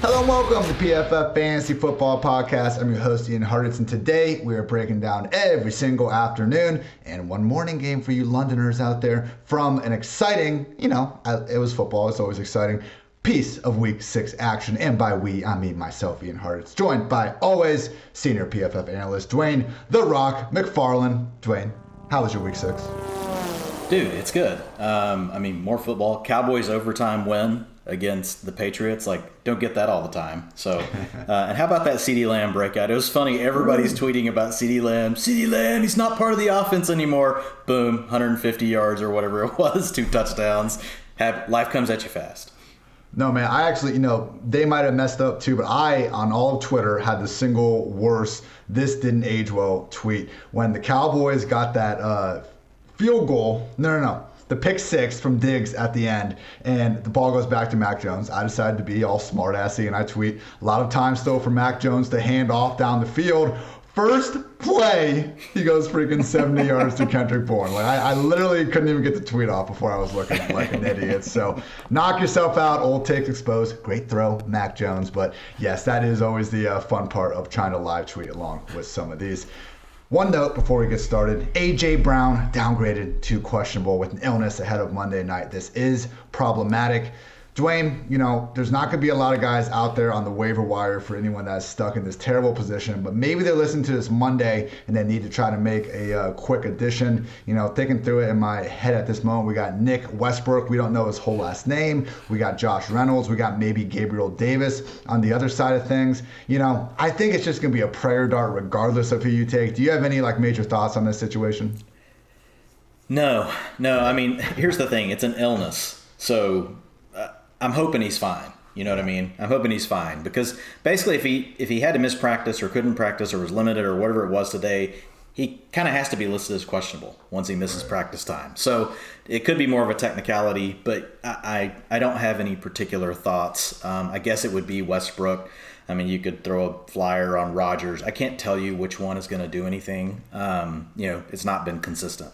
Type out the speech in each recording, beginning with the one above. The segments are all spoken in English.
Hello and welcome to PFF Fantasy Football Podcast. I'm your host, Ian Hartitz, and today we are breaking down every single afternoon and one morning game for you Londoners out there from an exciting, it was football, it's always exciting, piece of Week 6 action. And by we, I mean myself, Ian Hartitz, joined by always senior PFF analyst, Dwain "The Rock" McFarland. Dwain, how was your Week 6? Dude, it's good. More football. Cowboys overtime win against the Patriots. Don't get that all the time. So, and how about that CeeDee Lamb breakout? It was funny. Everybody's tweeting about CeeDee Lamb. CeeDee Lamb, he's not part of the offense anymore. Boom, 150 yards or whatever it was, 2 touchdowns. Life comes at you fast. No, man, I actually, they might have messed up too, but I, on all of Twitter, had the single worst "this didn't age well" tweet when the Cowboys got that field goal. No. The pick 6 from Diggs at the end, and the ball goes back to Mac Jones. I decided to be all smart-assy, and I tweet, a lot of time still for Mac Jones to hand off down the field. First play, he goes freaking 70 yards to Kendrick Bourne. I literally couldn't even get the tweet off before I was looking like an idiot. So knock yourself out, old takes exposed. Great throw, Mac Jones. But yes, that is always the fun part of trying to live tweet along with some of these. One note before we get started, A.J. Brown downgraded to questionable with an illness ahead of Monday night. This is problematic. Dwain, there's not going to be a lot of guys out there on the waiver wire for anyone that's stuck in this terrible position, but maybe they're listening to this Monday and they need to try to make a quick addition. Thinking through it in my head at this moment, we got Nick Westbrook. We don't know his whole last name. We got Josh Reynolds. We got maybe Gabriel Davis on the other side of things. I think it's just going to be a prayer dart regardless of who you take. Do you have any major thoughts on this situation? No. Here's the thing. It's an illness. So I'm hoping he's fine. You know what I mean? I'm hoping he's fine because basically if he had to miss practice or couldn't practice or was limited or whatever it was today, he kind of has to be listed as questionable once he misses practice time. So it could be more of a technicality, but I don't have any particular thoughts. I guess it would be Westbrook. You could throw a flyer on Rodgers. I can't tell you which one is going to do anything. It's not been consistent.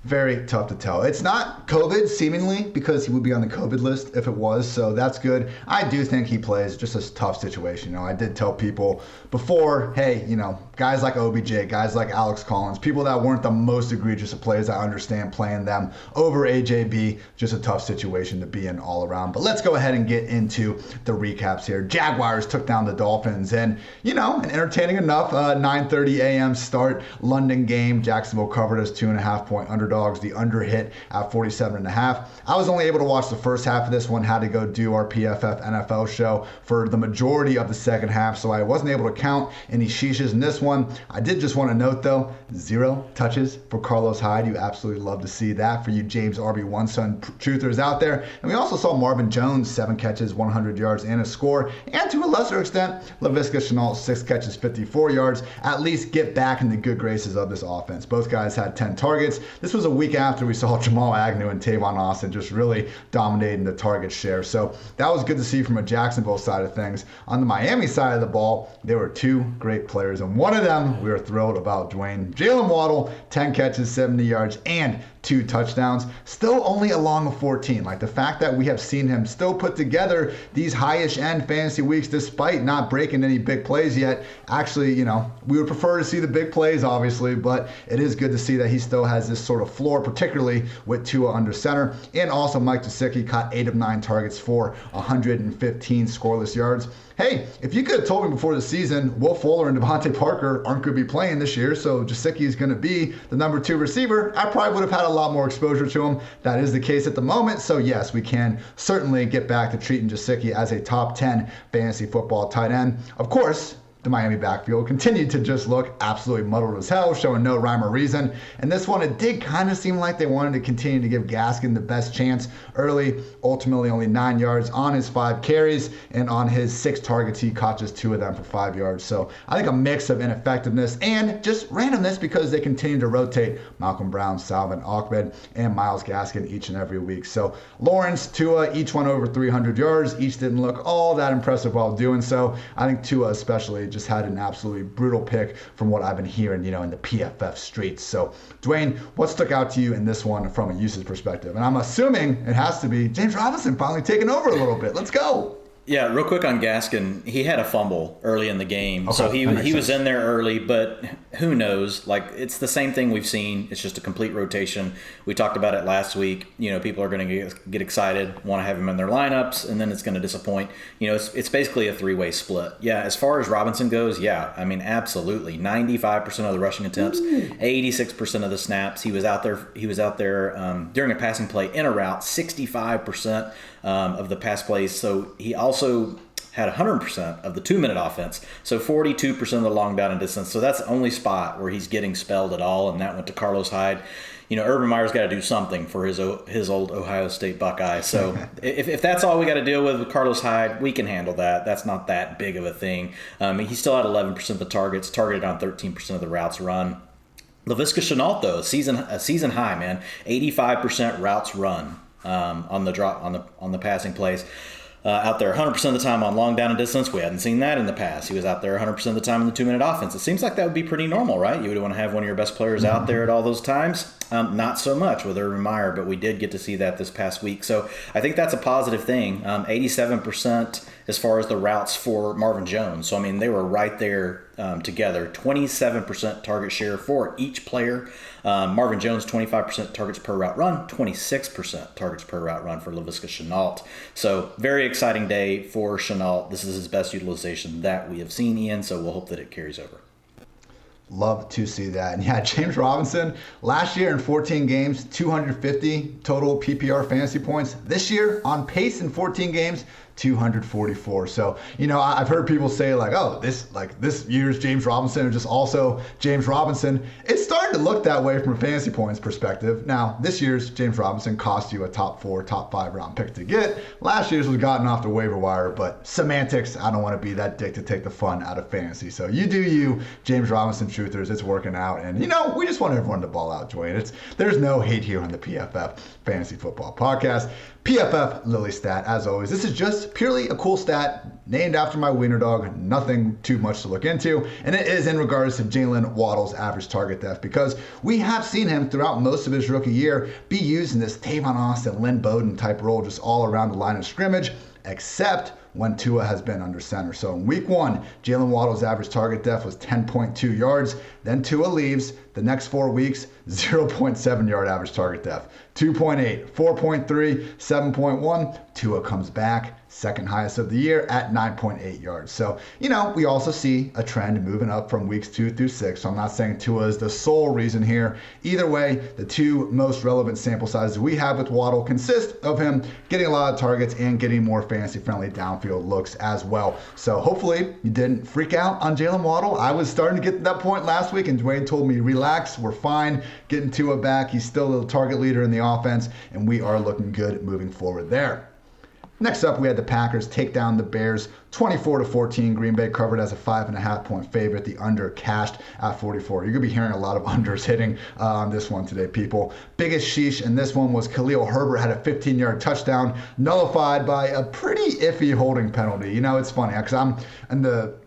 Very tough to tell. It's not COVID, seemingly, because he would be on the COVID list if it was, so that's good. I do think he plays just a tough situation. I did tell people before, hey, guys like OBJ, guys like Alex Collins, people that weren't the most egregious of plays, I understand playing them over AJB, just a tough situation to be in all around. But let's go ahead and get into the recaps here. Jaguars took down the Dolphins, and, an entertaining enough 9:30 a.m. start London game. Jacksonville covered as 2.5-point underdogs. The under hit at 47.5. I was only able to watch the first half of this one, had to go do our PFF NFL show for the majority of the second half, so I wasn't able to count any sheeshes in this one. I did just want to note, though, 0 touches for Carlos Hyde. You absolutely love to see that for you James RB1 Son truthers out there. And we also saw Marvin Jones, 7 catches, 100 yards, and a score. And to a lesser extent, Laviska Shenault, 6 catches, 54 yards. At least get back in the good graces of this offense. Both guys had 10 targets. This was a week after we saw Jamal Agnew and Tavon Austin just really dominating the target share. So that was good to see from a Jacksonville side of things. On the Miami side of the ball, there were 2 great players, and one of them we were thrilled about, Dwain. Jalen Waddle, 10 catches, 70 yards, and 2 touchdowns. Still only a long of 14. The fact that we have seen him still put together these high-ish end fantasy weeks despite not breaking any big plays yet. Actually, we would prefer to see the big plays, obviously, but it is good to see that he still has this sort of floor, particularly with Tua under center. And also Mike Gesicki caught 8 of 9 targets for 115 scoreless yards. Hey, if you could have told me before the season Will Fuller and Devontae Parker aren't going to be playing this year, so Gesicki is going to be the number 2 receiver, I probably would have had a lot more exposure to him. That is the case at the moment, so yes, we can certainly get back to treating Gesicki as a top 10 fantasy football tight end. Of course, the Miami backfield continued to just look absolutely muddled as hell, showing no rhyme or reason. And this one, it did kind of seem like they wanted to continue to give Gaskin the best chance early. Ultimately, only 9 yards on his 5 carries, and on his 6 targets, he caught just 2 of them for 5 yards. So I think a mix of ineffectiveness and just randomness because they continue to rotate Malcolm Brown, Salvin Ahmed, and Myles Gaskin each and every week. So Lawrence, Tua, each one over 300 yards. Each didn't look all that impressive while doing so. I think Tua especially just had an absolutely brutal pick from what I've been hearing, in the PFF streets. So, Dwain, what stuck out to you in this one from a usage perspective? And I'm assuming it has to be James Robinson finally taking over a little bit. Let's go. Yeah, real quick on Gaskin, he had a fumble early in the game, so he was in there early. But who knows? Like, it's the same thing we've seen. It's just a complete rotation. We talked about it last week. People are going to get excited, want to have him in their lineups, and then it's going to disappoint. It's basically a three-way split. Yeah, as far as Robinson goes, yeah, I mean, absolutely, 95% of the rushing attempts, 86% of the snaps. He was out there. During a passing play in a route, 65%. Of the pass plays. So he also had 100% of the 2-minute offense. So 42% of the long down and distance. So that's the only spot where he's getting spelled at all, and that went to Carlos Hyde. Urban Meyer's got to do something for his old Ohio State Buckeye. So if that's all we got to deal with Carlos Hyde, we can handle that. That's not that big of a thing. He still had 11% of the targets, targeted on 13% of the routes run. Laviska Shenault, though, a season high, man, 85% routes run. On the passing plays, out there 100% of the time on long down and distance. We hadn't seen that in the past. He was out there 100% of the time in the 2-minute offense. It seems like that would be pretty normal, right? You would want to have one of your best players out there at all those times. Not so much with Urban Meyer, but we did get to see that this past week. So I think that's a positive thing. 87% as far as the routes for Marvin Jones. So, I mean, they were right there together. 27% target share for each player. Marvin Jones, 25% targets per route run, 26% targets per route run for Laviska Shenault. So very exciting day for Shenault. This is his best utilization that we have seen, Ian, so we'll hope that it carries over. Love to see that. And yeah, James Robinson, last year in 14 games, 250 total PPR fantasy points. This year, on pace in 14 games, 244. So, I've heard people say this year's James Robinson is just also James Robinson. It's starting to look that way from a fantasy points perspective. Now, this year's James Robinson cost you a top 4, top 5 round pick to get. Last year's was gotten off the waiver wire, but semantics, I don't want to be that dick to take the fun out of fantasy. So you do you, James Robinson truthers. It's working out. And, we just want everyone to ball out, Dwain. There's no hate here on the PFF Fantasy Football Podcast. PFF Lily stat, as always. This is just purely a cool stat named after my wiener dog. Nothing too much to look into. And it is in regards to Jalen Waddle's average target depth, because we have seen him throughout most of his rookie year be used in this Tavon Austin, Lynn Bowden type role just all around the line of scrimmage, except when Tua has been under center. So in week 1, Jalen Waddle's average target depth was 10.2 yards. Then Tua leaves. The next 4 weeks, 0.7 yard average target depth. 2.8, 4.3, 7.1. Tua comes back, second highest of the year at 9.8 yards. So, we also see a trend moving up from weeks 2 through 6. So I'm not saying Tua is the sole reason here. Either way, the two most relevant sample sizes we have with Waddle consist of him getting a lot of targets and getting more fantasy-friendly downfield looks as well. So hopefully you didn't freak out on Jalen Waddle. I was starting to get to that point last week, and Dwayne told me, relax, we're fine, getting Tua back. He's still the target leader in the offense, and we are looking good moving forward there. Next up, we had the Packers take down the Bears 24-14. Green Bay covered as a 5.5 point favorite. The under cashed at 44. You're going to be hearing a lot of unders hitting on this one today, people. Biggest sheesh in this one was Khalil Herbert had a 15-yard touchdown nullified by a pretty iffy holding penalty. It's funny because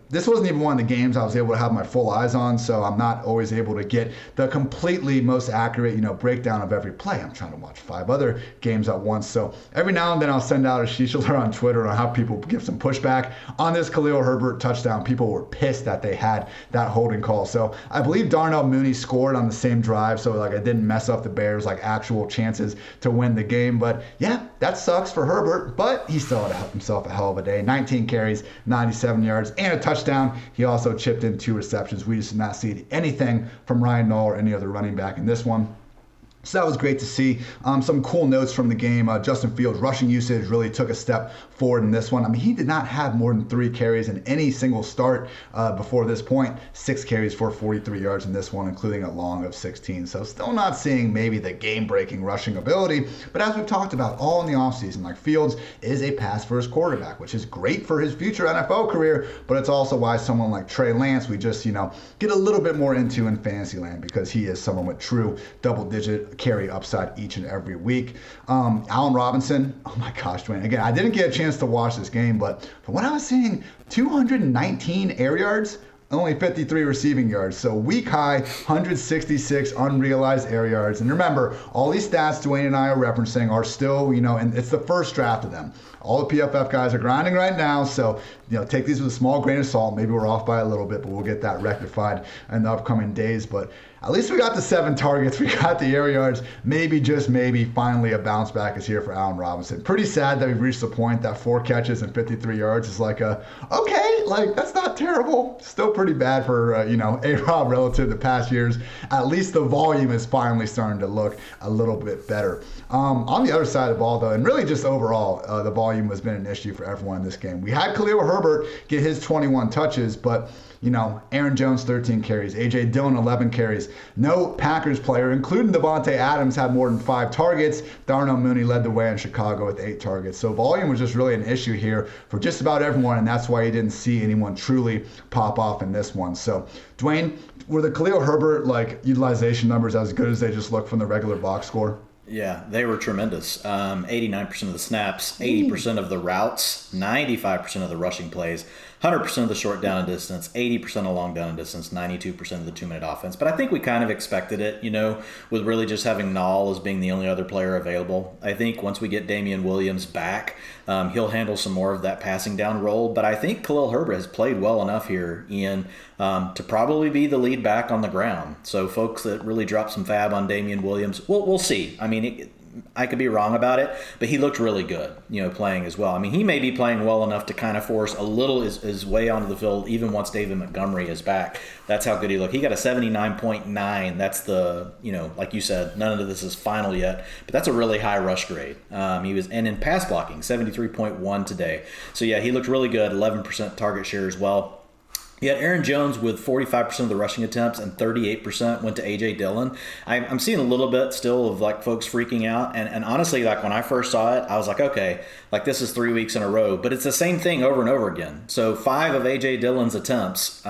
this wasn't even one of the games I was able to have my full eyes on, so I'm not always able to get the completely most accurate, breakdown of every play. I'm trying to watch 5 other games at once, so every now and then I'll send out a sheesh alert on Twitter on how people give some pushback on this Khalil Herbert touchdown. People were pissed that they had that holding call. So I believe Darnell Mooney scored on the same drive, so I didn't mess up the Bears actual chances to win the game. But yeah, that sucks for Herbert, but he still had himself a hell of a day. 19 carries, 97 yards, and a touchdown. He also chipped in 2 receptions. We just did not see anything from Ryan Nall or any other running back in this one. So that was great to see. Some cool notes from the game. Justin Fields' rushing usage really took a step forward in this one. I mean, he did not have more than 3 carries in any single start before this point. 6 carries for 43 yards in this one, including a long of 16. So still not seeing maybe the game-breaking rushing ability. But as we've talked about all in the offseason, Fields is a pass-first quarterback, which is great for his future NFL career. But it's also why someone like Trey Lance, we just, get a little bit more into in fantasy land, because he is someone with true double-digit carry upside each and every week. Allen Robinson, oh my gosh, Dwayne. Again, I didn't get a chance to watch this game, but from what I was seeing, 219 air yards, only 53 receiving yards. So week high, 166 unrealized air yards. And remember, all these stats Dwain and I are referencing are still, and it's the first draft of them. All the PFF guys are grinding right now, so take these with a small grain of salt. Maybe we're off by a little bit, but we'll get that rectified in the upcoming days. But at least we got the 7 targets. We got the air yards. Maybe, just maybe, finally a bounce back is here for Allen Robinson. Pretty sad that we've reached the point that 4 catches and 53 yards is like that's not terrible. Still pretty bad for, A-Rob relative to past years. At least the volume is finally starting to look a little bit better. On the other side of the ball, though, and really just overall, the volume has been an issue for everyone in this game. We had Khalil Herbert get his 21 touches, but Aaron Jones, 13 carries. A.J. Dillon, 11 carries. No Packers player, including Devontae Adams, had more than 5 targets. Darnell Mooney led the way in Chicago with 8 targets. So volume was just really an issue here for just about everyone, and that's why you didn't see anyone truly pop off in this one. So, Dwain, were the Khalil Herbert utilization numbers as good as they just look from the regular box score? Yeah, they were tremendous. 89% of the snaps, 80% of the routes, 95% of the rushing plays, 100% of the short down and distance, 80% of long down and distance, 92% of the 2-minute offense. But I think we kind of expected it, with really just having Nall as being the only other player available. I think once we get Damian Williams back, he'll handle some more of that passing down role. But I think Khalil Herbert has played well enough here, Ian, to probably be the lead back on the ground. So folks that really drop some fab on Damian Williams, we'll see. I mean, I could be wrong about it, but he looked really good, playing as well. I mean, he may be playing well enough to kind of force a little his way onto the field even once David Montgomery is back. That's how good he looked. He got a 79.9. That's the, like you said, none of this is final yet, but that's a really high rush grade. And in pass blocking, 73.1 today. So yeah, he looked really good, 11% target share as well. You had Aaron Jones with 45% of the rushing attempts and 38% went to A.J. Dillon. I'm seeing a little bit still of folks freaking out. And honestly, when I first saw it, I was like, okay, this is 3 weeks in a row. But it's the same thing over and over again. So 5 of A.J. Dillon's attempts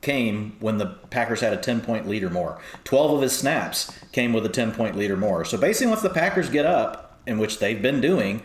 came when the Packers had a 10-point lead or more. 12 of his snaps came with a 10-point lead or more. So basically once the Packers get up, in which they've been doing,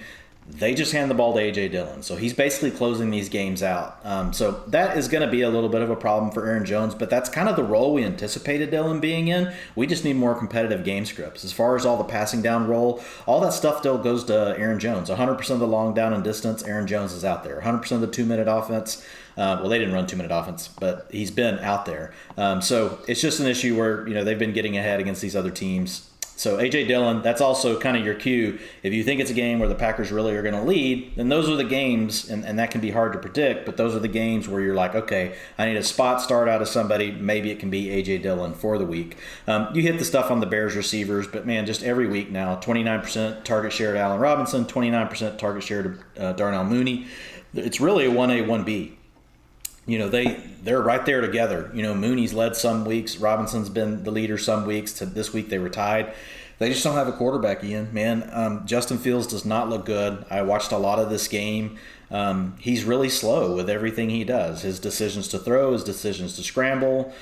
they just hand the ball to A.J. Dillon. So he's basically closing these games out. So that is going to be a little bit of a problem for Aaron Jones, but that's kind of the role we anticipated Dillon being in. We just need more competitive game scripts. As far as all the passing down role, all that stuff still goes to Aaron Jones. 100% of the long down and distance, Aaron Jones is out there. 100% of the 2-minute offense. Well, they didn't run 2-minute offense, but he's been out there. So it's just an issue where, they've been getting ahead against these other teams. So A.J. Dillon, that's also kind of your cue. If you think it's a game where the Packers really are going to lead, then those are the games, and that can be hard to predict, but those are the games where you're like, okay, I need a spot start out of somebody. Maybe it can be A.J. Dillon for the week. You hit the stuff on the Bears receivers, but man, just every week now, 29% target share to Allen Robinson, 29% target share to Darnell Mooney. It's really a 1A, 1B. They're right there together. Mooney's led some weeks. Robinson's been the leader some weeks. This week they were tied. They just don't have a quarterback, Ian. Man, Justin Fields does not look good. I watched a lot of this game. He's really slow with everything he does. His decisions to throw, his decisions to scramble,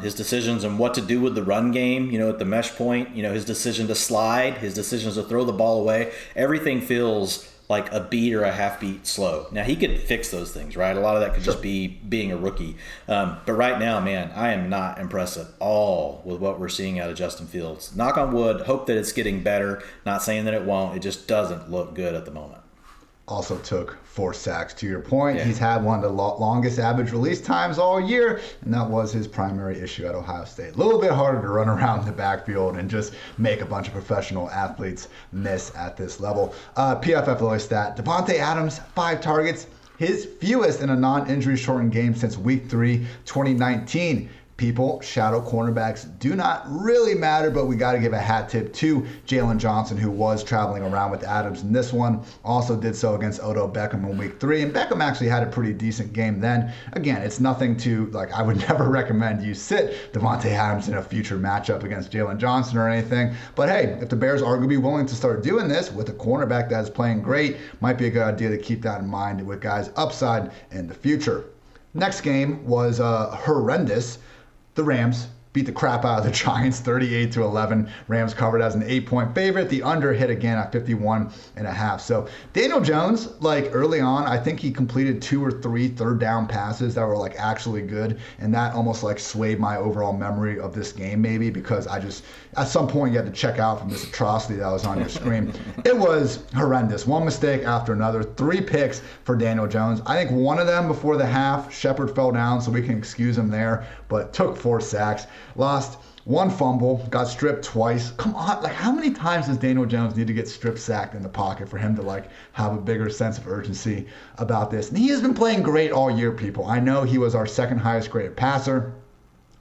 his decisions on what to do with the run game, at the mesh point, his decision to slide, his decisions to throw the ball away. Everything feels like a beat or a half beat slow. Now, he could fix those things, right? A lot of that could just be being a rookie. But right now, man, I am not impressed at all with what we're seeing out of Justin Fields. Knock on wood, hope that it's getting better. Not saying that it won't. It just doesn't look good at the moment. Also took 4 sacks, to your point. Yeah. He's had one of the longest average release times all year, and that was his primary issue at Ohio State. A little bit harder to run around the backfield and just make a bunch of professional athletes miss at this level. PFF Loy stat, Devontae Adams, 5 targets, his fewest in a non-injury shortened game since Week 3, 2019. People, shadow cornerbacks do not really matter, but we got to give a hat tip to Jalen Johnson, who was traveling around with Adams in this one. Also did so against Odell Beckham in Week 3, and Beckham actually had a pretty decent game then. Again, it's nothing to, I would never recommend you sit Devontae Adams in a future matchup against Jalen Johnson or anything. But hey, if the Bears are going to be willing to start doing this with a cornerback that is playing great, might be a good idea to keep that in mind with guys' upside in the future. Next game was horrendous. The Rams beat the crap out of the Giants 38-11. Rams covered as an 8-point favorite. The under hit again at 51.5. So Daniel Jones, like early on, I think he completed 2 or 3 third down passes that were like actually good, and that almost like swayed my overall memory of this game maybe, because I just at some point you had to check out from this atrocity that was on your screen. It was horrendous. One mistake after another. 3 picks for Daniel Jones. I think one of them before the half, Shepard fell down, so we can excuse him there, but took 4 sacks. Lost 1 fumble, got stripped twice. Come on, like how many times does Daniel Jones need to get strip sacked in the pocket for him to like have a bigger sense of urgency about this? And he has been playing great all year, people. I know he was our 2nd highest graded passer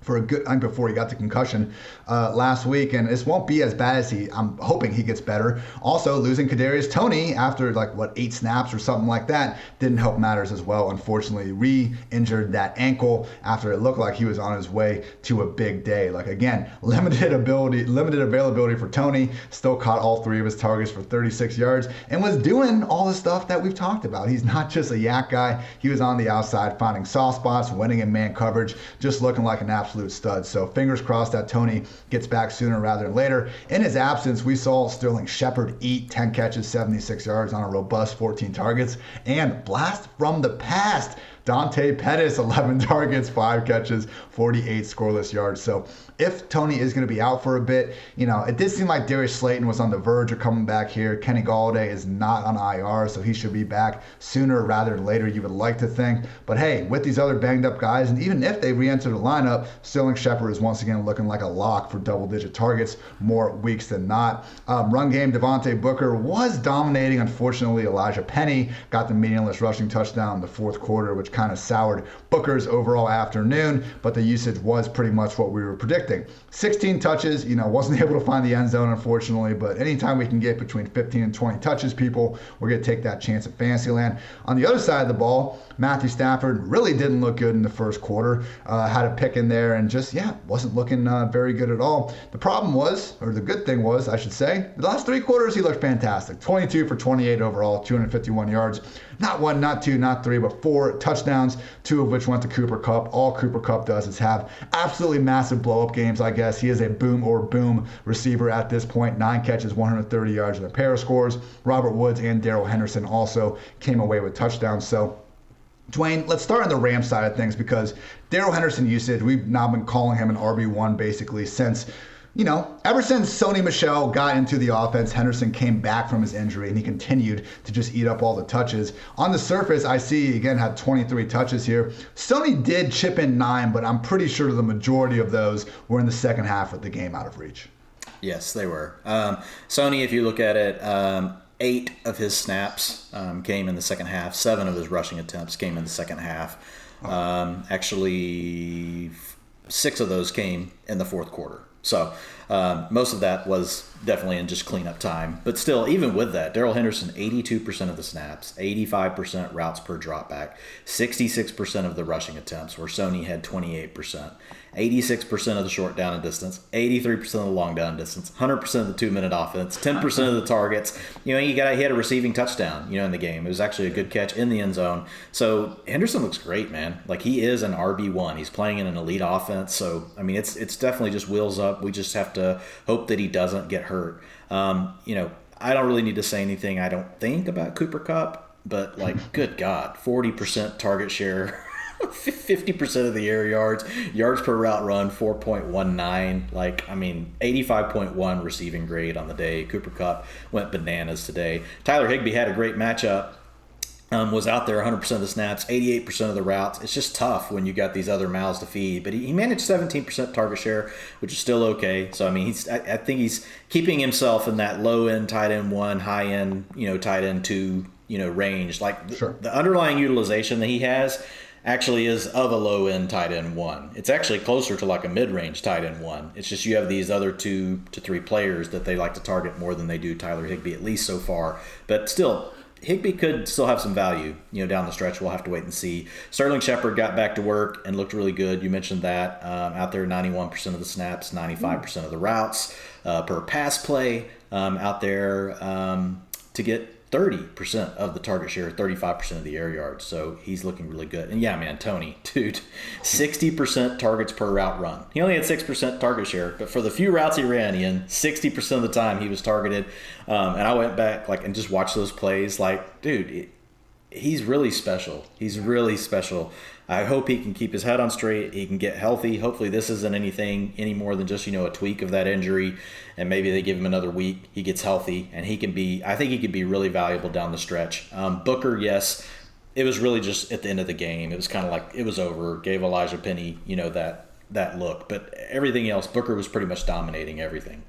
for a good time before he got the concussion last week, and this won't be as bad as I'm hoping he gets better. Also, losing Kadarius Toney after 8 snaps or something like that didn't help matters as well. Unfortunately, re-injured that ankle after it looked like he was on his way to a big day. Like again, limited availability for Toney. Still caught all 3 of his targets for 36 yards and was doing all the stuff that we've talked about. He's not just a yak guy. He was on the outside finding soft spots, winning in man coverage, just looking like an absolute stud. So fingers crossed that Toney gets back sooner rather than later. In his absence, we saw Sterling Shepard eat 10 catches, 76 yards on a robust 14 targets, and blast from the past. Dante Pettis, 11 targets, 5 catches, 48 scoreless yards. So if Toney is going to be out for a bit, it did seem like Darius Slayton was on the verge of coming back here. Kenny Golladay is not on IR, so he should be back sooner rather than later, you would like to think. But hey, with these other banged up guys, and even if they re-enter the lineup, Sterling Shepard is once again looking like a lock for double-digit targets more weeks than not. Run game, Devontae Booker was dominating. Unfortunately, Elijah Penny got the meaningless rushing touchdown in the 4th quarter, which kind of soured Booker's overall afternoon, but the usage was pretty much what we were predicting. 16 touches, wasn't able to find the end zone, unfortunately, but anytime we can get between 15 and 20 touches, people, we're going to take that chance at Fantasyland. On the other side of the ball, Matthew Stafford really didn't look good in the 1st quarter. Had a pick in there and just, wasn't looking very good at all. The problem was, or the good thing was, I should say, the last 3 quarters he looked fantastic. 22 for 28 overall, 251 yards. Not 1, not 2, not 3, but 4 touchdowns, 2 of which went to Cooper Kupp. All Cooper Kupp does is have absolutely massive blow-up games, I guess. He is a boom receiver at this point. 9 catches, 130 yards, and a pair of scores. Robert Woods and Darrell Henderson also came away with touchdowns. So Dwayne, let's start on the Rams side of things, because Darrell Henderson usage, we've now been calling him an RB1 basically since, ever since Sony Michel got into the offense. Henderson came back from his injury and he continued to just eat up all the touches. On the surface, I see, again, had 23 touches here. Sony did chip in 9, but I'm pretty sure the majority of those were in the second half with the game out of reach. Yes, they were. Sony, if you look at it, 8 of his snaps came in the second half. 7 of his rushing attempts came in the second half. Actually, 6 of those came in the 4th quarter. So most of that was definitely in just cleanup time. But still, even with that, Darrell Henderson, 82% of the snaps, 85% routes per dropback, 66% of the rushing attempts, where Sony had 28%. 86% of the short down and distance, 83% of the long down and distance, 100% of the 2-minute offense, 10% of the targets. He had a receiving touchdown, in the game. It was actually a good catch in the end zone. So Henderson looks great, man. Like, he is an RB1. He's playing in an elite offense. So, it's definitely just wheels up. We just have to hope that he doesn't get hurt. I don't really need to say anything, I don't think, about Cooper Kupp, but good God, 40% target share. 50% of the air yards per route run, 4.19. 85.1 receiving grade on the day. Cooper Kupp went bananas today. Tyler Higbee had a great matchup. Was out there 100% of the snaps, 88% of the routes. It's just tough when you got these other mouths to feed. But he managed 17% target share, which is still okay. So, I think he's keeping himself in that low-end tight end 1, high-end, tight end 2, range. Sure. The underlying utilization that he has actually is of a low-end tight end 1. It's actually closer to a mid-range tight end 1. It's just you have these other 2 to 3 players that they like to target more than they do Tyler Higbee, at least so far. But still, Higbee could still have some value, down the stretch. We'll have to wait and see. Sterling Shepard got back to work and looked really good. You mentioned that. Out there, 91% of the snaps, 95% of the routes per pass play out there to get 30% of the target share, 35% of the air yards. So he's looking really good. And yeah, man, Tony, dude, 60% targets per route run. He only had 6% target share, but for the few routes he ran, Ian, 60% of the time he was targeted. And I went back and just watched those plays. Dude, he's really special. He's really special. I hope he can keep his head on straight. He can get healthy. Hopefully this isn't anything any more than just, a tweak of that injury. And maybe they give him another week. He gets healthy and I think he could be really valuable down the stretch. Booker, yes, it was really just at the end of the game. It was kind of like it was over. Gave Elijah Penny, that look. But everything else, Booker was pretty much dominating everything.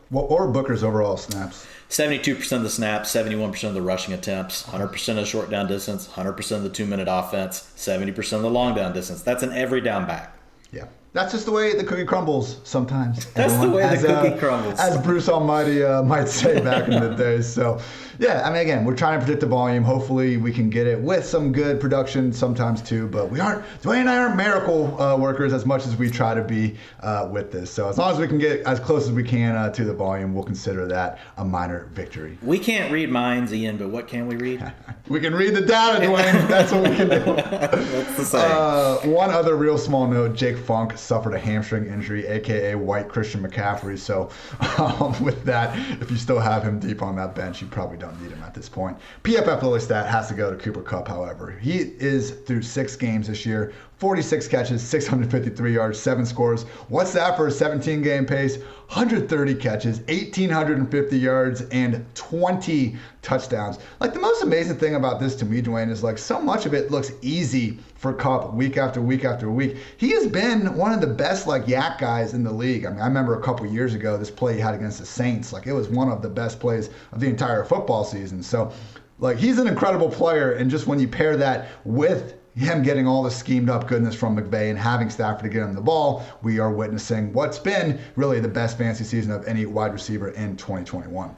What were Booker's overall snaps? 72% of the snaps, 71% of the rushing attempts, 100% of the short down distance, 100% of the 2-minute offense, 70% of the long down distance. That's an every down back. Yeah. That's just the way the cookie crumbles sometimes. That's the way the cookie crumbles. As Bruce Almighty might say back in the day. So, yeah, again, we're trying to predict the volume. Hopefully we can get it with some good production sometimes too. But Dwayne and I aren't miracle workers as much as we try to be with this. So as long as we can get as close as we can to the volume, we'll consider that a minor victory. We can't read minds, Ian, but what can we read? We can read the data, Dwayne. That's what we can do. That's the same. One other real small note, Jake Funk suffered a hamstring injury, a.k.a. white Christian McCaffrey. So with that, if you still have him deep on that bench, you probably don't need him at this point. PFF Lily stat has to go to Cooper Kupp, however. He is through 6 games this year, 46 catches, 653 yards, 7 scores. What's that for a 17-game pace? 130 catches, 1,850 yards, and 20 touchdowns. The most amazing thing about this to me, Dwayne, is so much of it looks easy for Kupp week after week after week. He has been one of the best yak guys in the league. I remember a couple years ago, this play he had against the Saints. It was one of the best plays of the entire football season. So, he's an incredible player, and just when you pair that with him getting all the schemed up goodness from McVay and having Stafford to get him the ball, we are witnessing what's been really the best fantasy season of any wide receiver in 2021.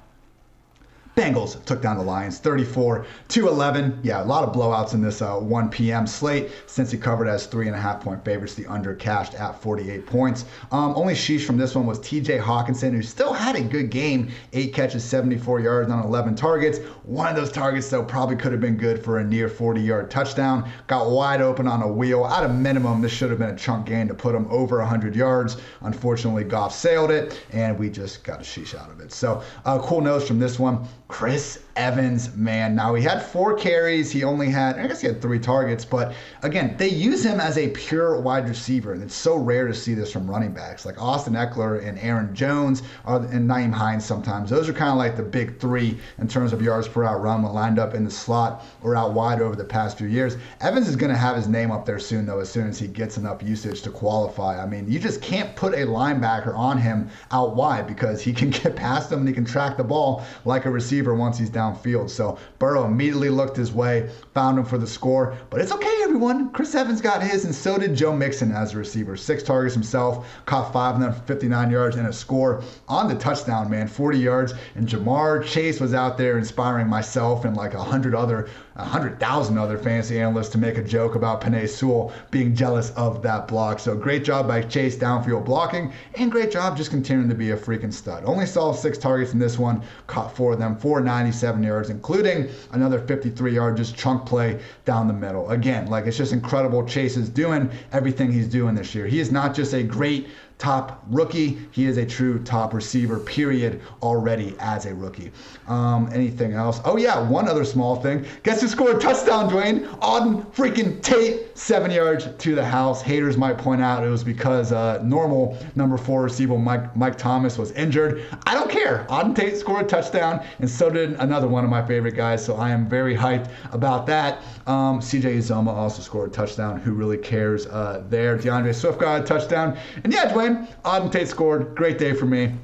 Bengals took down the Lions 34-11. Yeah, a lot of blowouts in this 1 p.m. slate. Since he covered as 3.5-point favorites, the under cashed at 48 points. Only sheesh from this one was T.J. Hawkinson, who still had a good game. 8 catches, 74 yards on 11 targets. One of those targets, though, probably could have been good for a near 40-yard touchdown. Got wide open on a wheel. At a minimum, this should have been a chunk gain to put him over 100 yards. Unfortunately, Goff sailed it, and we just got a sheesh out of it. So, cool notes from this one. Chris Evans, man. Now, he had 4 carries. He only had, I guess he had 3 targets. But, again, they use him as a pure wide receiver. And it's so rare to see this from running backs. Like Austin Eckler and Aaron Jones and Naeem Hines sometimes. Those are kind of the big 3 in terms of yards per out run when lined up in the slot or out wide over the past few years. Evans is going to have his name up there soon, though, as soon as he gets enough usage to qualify. You just can't put a linebacker on him out wide because he can get past him and he can track the ball like a receiver once he's downfield. So Burrow immediately looked his way, found him for the score. But it's okay, everyone. Chris Evans got his, and so did Joe Mixon as a receiver. 6 targets himself, caught 5 of them for 59 yards and a score on the touchdown, man, 40 yards. And Jamar Chase was out there inspiring myself and 100,000 other fantasy analysts to make a joke about Penei Sewell being jealous of that block. So great job by Chase downfield blocking, and great job just continuing to be a freaking stud. Only saw 6 targets in this one, caught 4 of them, 497 yards, including another 53-yard just chunk play down the middle. Again, it's just incredible. Chase is doing everything he's doing this year. He is not just a great top rookie, he is a true top receiver, period, already as a rookie. Anything else? Oh yeah, one other small thing. Guess who scored a touchdown, Dwayne? Auden freaking Tate, 7 yards to the house. Haters might point out it was because normal number 4 receiver Mike Thomas was injured. I don't care. Auden Tate scored a touchdown, and so did another one of my favorite guys, so I am very hyped about that. CJ Uzomah also scored a touchdown. Who really cares there? DeAndre Swift got a touchdown. And yeah, Dwayne, Auden Tate scored. Great day for me.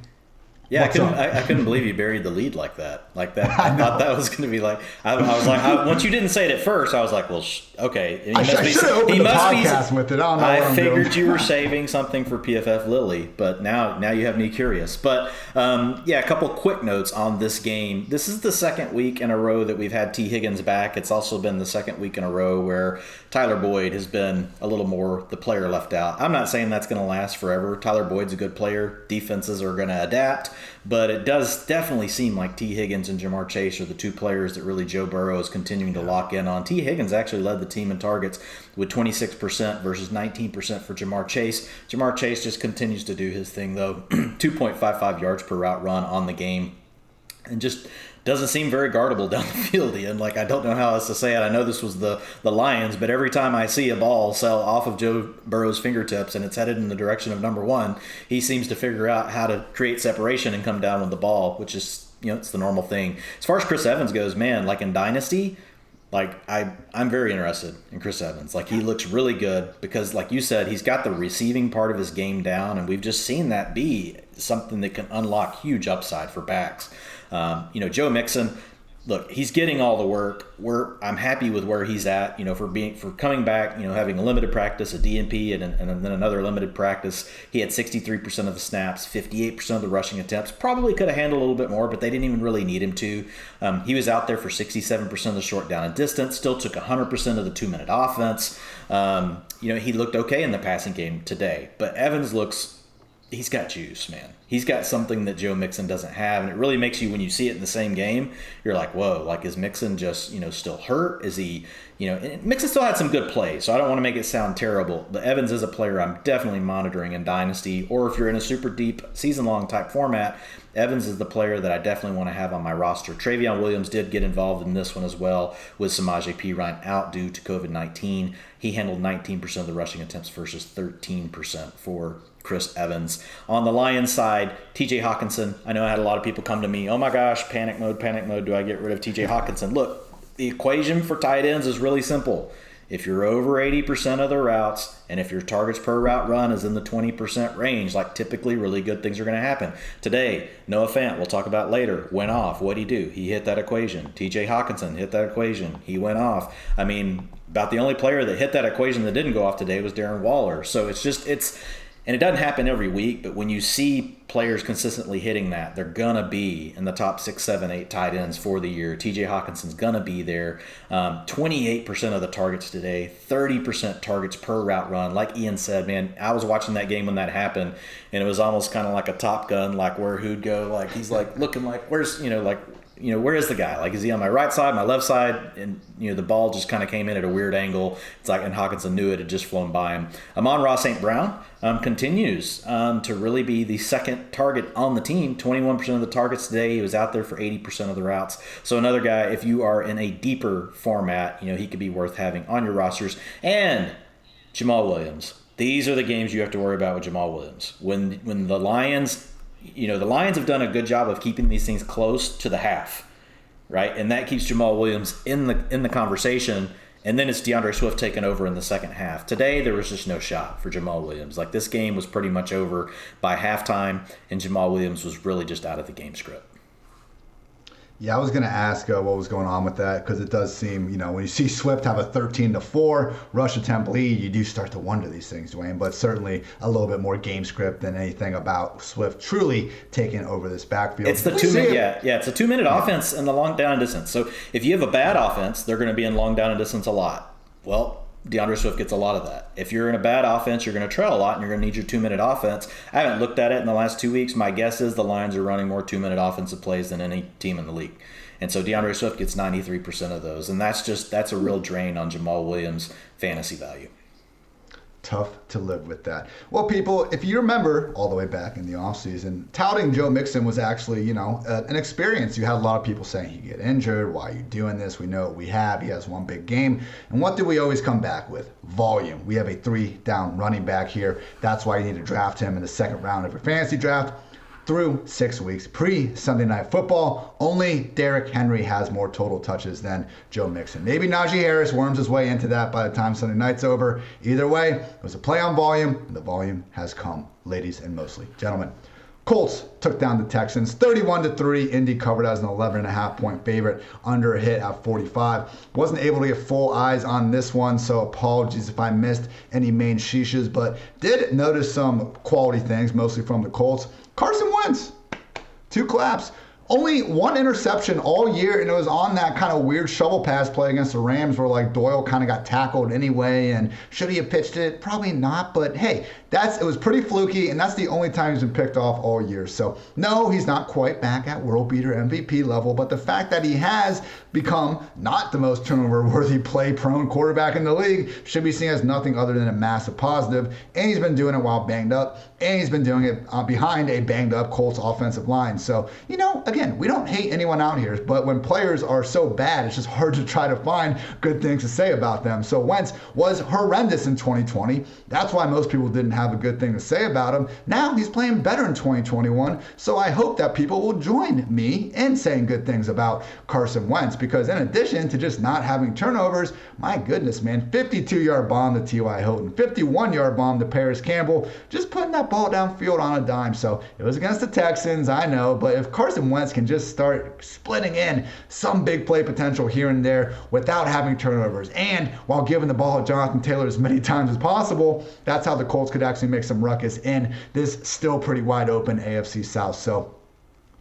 Yeah, I couldn't believe you buried the lead like that. I thought that was going to be I was like, once you didn't say it at first, I was like, well, okay. I should have opened the podcast with it. I don't know what I'm doing. I figured you were saving something for PFF Lily, but now you have me curious. But a couple quick notes on this game. This is the second week in a row that we've had T. Higgins back. It's also been the second week in a row where Tyler Boyd has been a little more the player left out. I'm not saying that's going to last forever. Tyler Boyd's a good player. Defenses are going to adapt. but it does definitely seem like T. Higgins and Jamar Chase are the two players that really Joe Burrow is continuing to lock in on. T. Higgins actually led the team in targets with 26% versus 19% for Jamar Chase. Jamar Chase just continues to do his thing, though. 2.55 yards per route run on the game, and just doesn't seem very guardable down the field, Ian. Like, I don't know how else to say it. I know this was the Lions, but every time I see a ball sail off of Joe Burrow's fingertips and it's headed in the direction of number one, he seems to figure out how to create separation and come down with the ball, which is, it's the normal thing. As far as Chris Evans goes, man, like in Dynasty, like I'm very interested in Chris Evans. Like, he looks really good because, like you said, he's got the receiving part of his game down, and we've just seen that be something that can unlock huge upside for backs. Joe Mixon, look, he's getting all the work. I'm happy with where he's at, for coming back, having a limited practice, a DNP, and then another limited practice. He had 63% of the snaps, 58% of the rushing attempts. Probably could have handled a little bit more, but they didn't even really need him to. He was out there for 67% of the short down and distance, still took 100% of the 2-minute offense. He looked okay in the passing game today, but Evans he's got juice, man. He's got something that Joe Mixon doesn't have, and it really makes you, when you see it in the same game, you're like, whoa, like, is Mixon just, still hurt? Is he, and Mixon still had some good plays, so I don't want to make it sound terrible, but Evans is a player I'm definitely monitoring in Dynasty, or if you're in a super deep season-long type format, Evans is the player that I definitely want to have on my roster. Travion Williams did get involved in this one as well, with Samaje Perine out due to COVID-19. He handled 19% of the rushing attempts versus 13% for Chris Evans. On the Lions side, TJ Hawkinson. I know I had a lot of people come to me, oh my gosh, panic mode, do I get rid of TJ Hawkinson? Look, the equation for tight ends is really simple. If you're over 80% of the routes, and if your targets per route run is in the 20% range, like, typically really good things are going to happen. Today, Noah Fant, we'll talk about later, went off. What'd he do? He hit that equation. TJ Hawkinson hit that equation. He went off. I mean, about the only player that hit that equation that didn't go off today was Darren Waller. So and it doesn't happen every week, but when you see players consistently hitting that, they're going to be in the top 6, 7, 8 tight ends for the year. TJ Hawkinson's going to be there. 28% of the targets today, 30% targets per route run. Like Ian said, man, I was watching that game when that happened, and it was almost kind of like a Top Gun, like where who'd go. Like, he's like looking like, where is the guy? Like, is he on my right side, my left side? And, the ball just kind of came in at a weird angle. It's like, and Hawkinson knew it had just flown by him. Amon-Ra St. Brown continues to really be the second target on the team. 21% of the targets today. He was out there for 80% of the routes. So another guy, if you are in a deeper format, he could be worth having on your rosters. And Jamal Williams. These are the games you have to worry about with Jamal Williams. When the Lions... the Lions have done a good job of keeping these things close to the half, right? And that keeps Jamal Williams in the conversation. And then it's DeAndre Swift taking over in the second half. Today, there was just no shot for Jamal Williams. Like, this game was pretty much over by halftime, and Jamal Williams was really just out of the game script. Yeah, I was going to ask what was going on with that, because it does seem, when you see Swift have a 13-4 rush attempt lead, you do start to wonder these things, Dwayne. But certainly a little bit more game script than anything about Swift truly taking over this backfield. It's the 2-minute, it's a 2-minute offense in the long down and distance. So if you have a bad offense, they're going to be in long down and distance a lot. Well, DeAndre Swift gets a lot of that. If you're in a bad offense, you're going to trail a lot, and you're going to need your 2-minute offense. I haven't looked at it in the last 2 weeks. My guess is the Lions are running more 2-minute offensive plays than any team in the league. And so DeAndre Swift gets 93% of those. And that's a real drain on Jamal Williams' fantasy value. Tough to live with that. Well, people, if you remember all the way back in the offseason, touting Joe Mixon was actually, an experience. You had a lot of people saying he get injured. Why are you doing this? We know what we have. He has one big game. And what do we always come back with? Volume. We have a 3-down running back here. That's why you need to draft him in the second round of your fantasy draft. Through 6 weeks, pre-Sunday Night Football, only Derrick Henry has more total touches than Joe Mixon. Maybe Najee Harris worms his way into that by the time Sunday night's over. Either way, it was a play on volume, and the volume has come, ladies and mostly gentlemen. Colts took down the Texans 31-3. Indy covered as an 11.5-point favorite, under a hit at 45. Wasn't able to get full eyes on this one, so apologies if I missed any main sheeshes, but did notice some quality things, mostly from the Colts. Carson Wentz, 2 claps. Only one interception all year, and it was on that kind of weird shovel pass play against the Rams where like Doyle kind of got tackled anyway, and should he have pitched it? Probably not, but hey, it was pretty fluky, and that's the only time he's been picked off all year. So no, he's not quite back at world beater MVP level, but the fact that he has become not the most turnover-worthy play-prone quarterback in the league should be seen as nothing other than a massive positive, and he's been doing it while banged up, and he's been doing it behind a banged-up Colts offensive line. So, again, we don't hate anyone out here, but when players are so bad, it's just hard to try to find good things to say about them. So Wentz was horrendous in 2020. That's why most people didn't have a good thing to say about him. Now he's playing better in 2021, so I hope that people will join me in saying good things about Carson Wentz, because in addition to just not having turnovers, my goodness, man, 52-yard bomb to T.Y. Hilton, 51-yard bomb to Paris Campbell, just putting that ball downfield on a dime. So it was against the Texans, I know, but if Carson Wentz can just start splitting in some big play potential here and there without having turnovers, and while giving the ball to Jonathan Taylor as many times as possible, that's how the Colts could actually make some ruckus in this still pretty wide open AFC South. So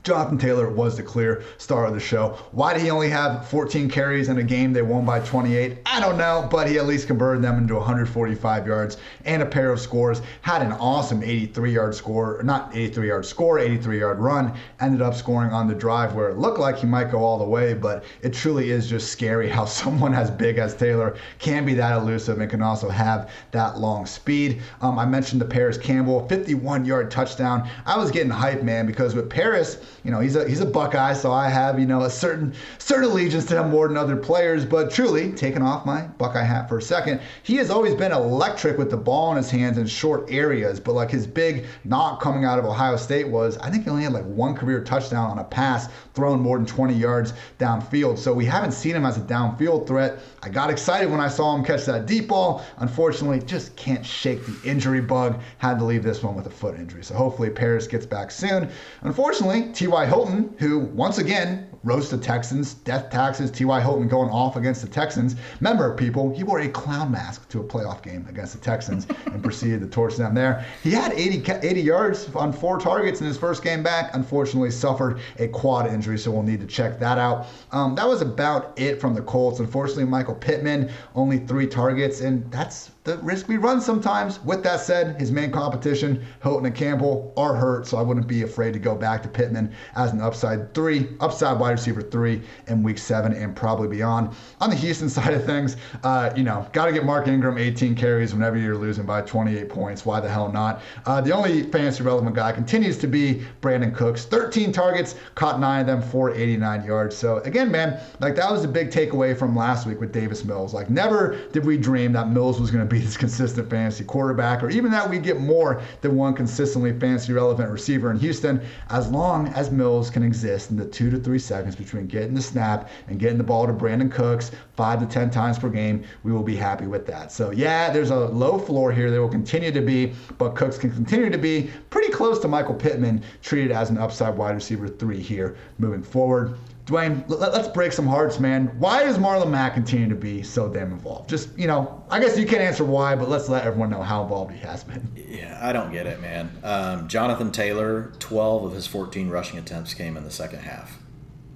Jonathan Taylor was the clear star of the show. Why did he only have 14 carries in a game they won by 28? I don't know, but he at least converted them into 145 yards and a pair of scores. Had an awesome 83-yard score, not 83-yard score, 83-yard run. Ended up scoring on the drive where it looked like he might go all the way, but it truly is just scary how someone as big as Taylor can be that elusive and can also have that long speed. I mentioned the Paris Campbell 51-yard touchdown. I was getting hyped, man, because with Paris, he's a Buckeye, so I have, a certain allegiance to him more than other players. But truly, taking off my Buckeye hat for a second, he has always been electric with the ball in his hands in short areas. But like his big knock coming out of Ohio State was, I think he only had like one career touchdown on a pass thrown more than 20 yards downfield. So we haven't seen him as a downfield threat. I got excited when I saw him catch that deep ball. Unfortunately, just can't shake the injury bug. Had to leave this one with a foot injury. So hopefully Paris gets back soon. Unfortunately, T.Y. Hilton, who once again rose to Texans, death taxes, T.Y. Hilton going off against the Texans. Remember, people, he wore a clown mask to a playoff game against the Texans and proceeded to torch them there. He had 80 yards on 4 targets in his first game back. Unfortunately, suffered a quad injury, so we'll need to check that out. That was about it from the Colts. Unfortunately, Michael Pittman, only 3 targets, and that's the risk we run sometimes. With that said, his main competition, Hilton and Campbell, are hurt, so I wouldn't be afraid to go back to Pittman as an upside wide receiver 3 in week 7 and probably beyond. On the Houston side of things, got to get Mark Ingram 18 carries whenever you're losing by 28 points. Why the hell not? The only fantasy relevant guy continues to be Brandon Cooks. 13 targets, caught 9 of them for 89 yards. So again, man, like that was a big takeaway from last week with Davis Mills. Like never did we dream that Mills was going to be this consistent fantasy quarterback, or even that we get more than one consistently fantasy relevant receiver in Houston, as long as Mills can exist in the 2 to 3 seconds between getting the snap and getting the ball to Brandon Cooks 5 to 10 times per game. We will be happy with that. So yeah, there's a low floor here. There will continue to be, but Cooks can continue to be pretty close to Michael Pittman, treated as an upside wide receiver 3 here moving forward. Dwayne, let's break some hearts, man. Why does Marlon Mack continue to be so damn involved? Just, I guess you can't answer why, but let's let everyone know how involved he has been. Yeah, I don't get it, man. Jonathan Taylor, 12 of his 14 rushing attempts came in the second half.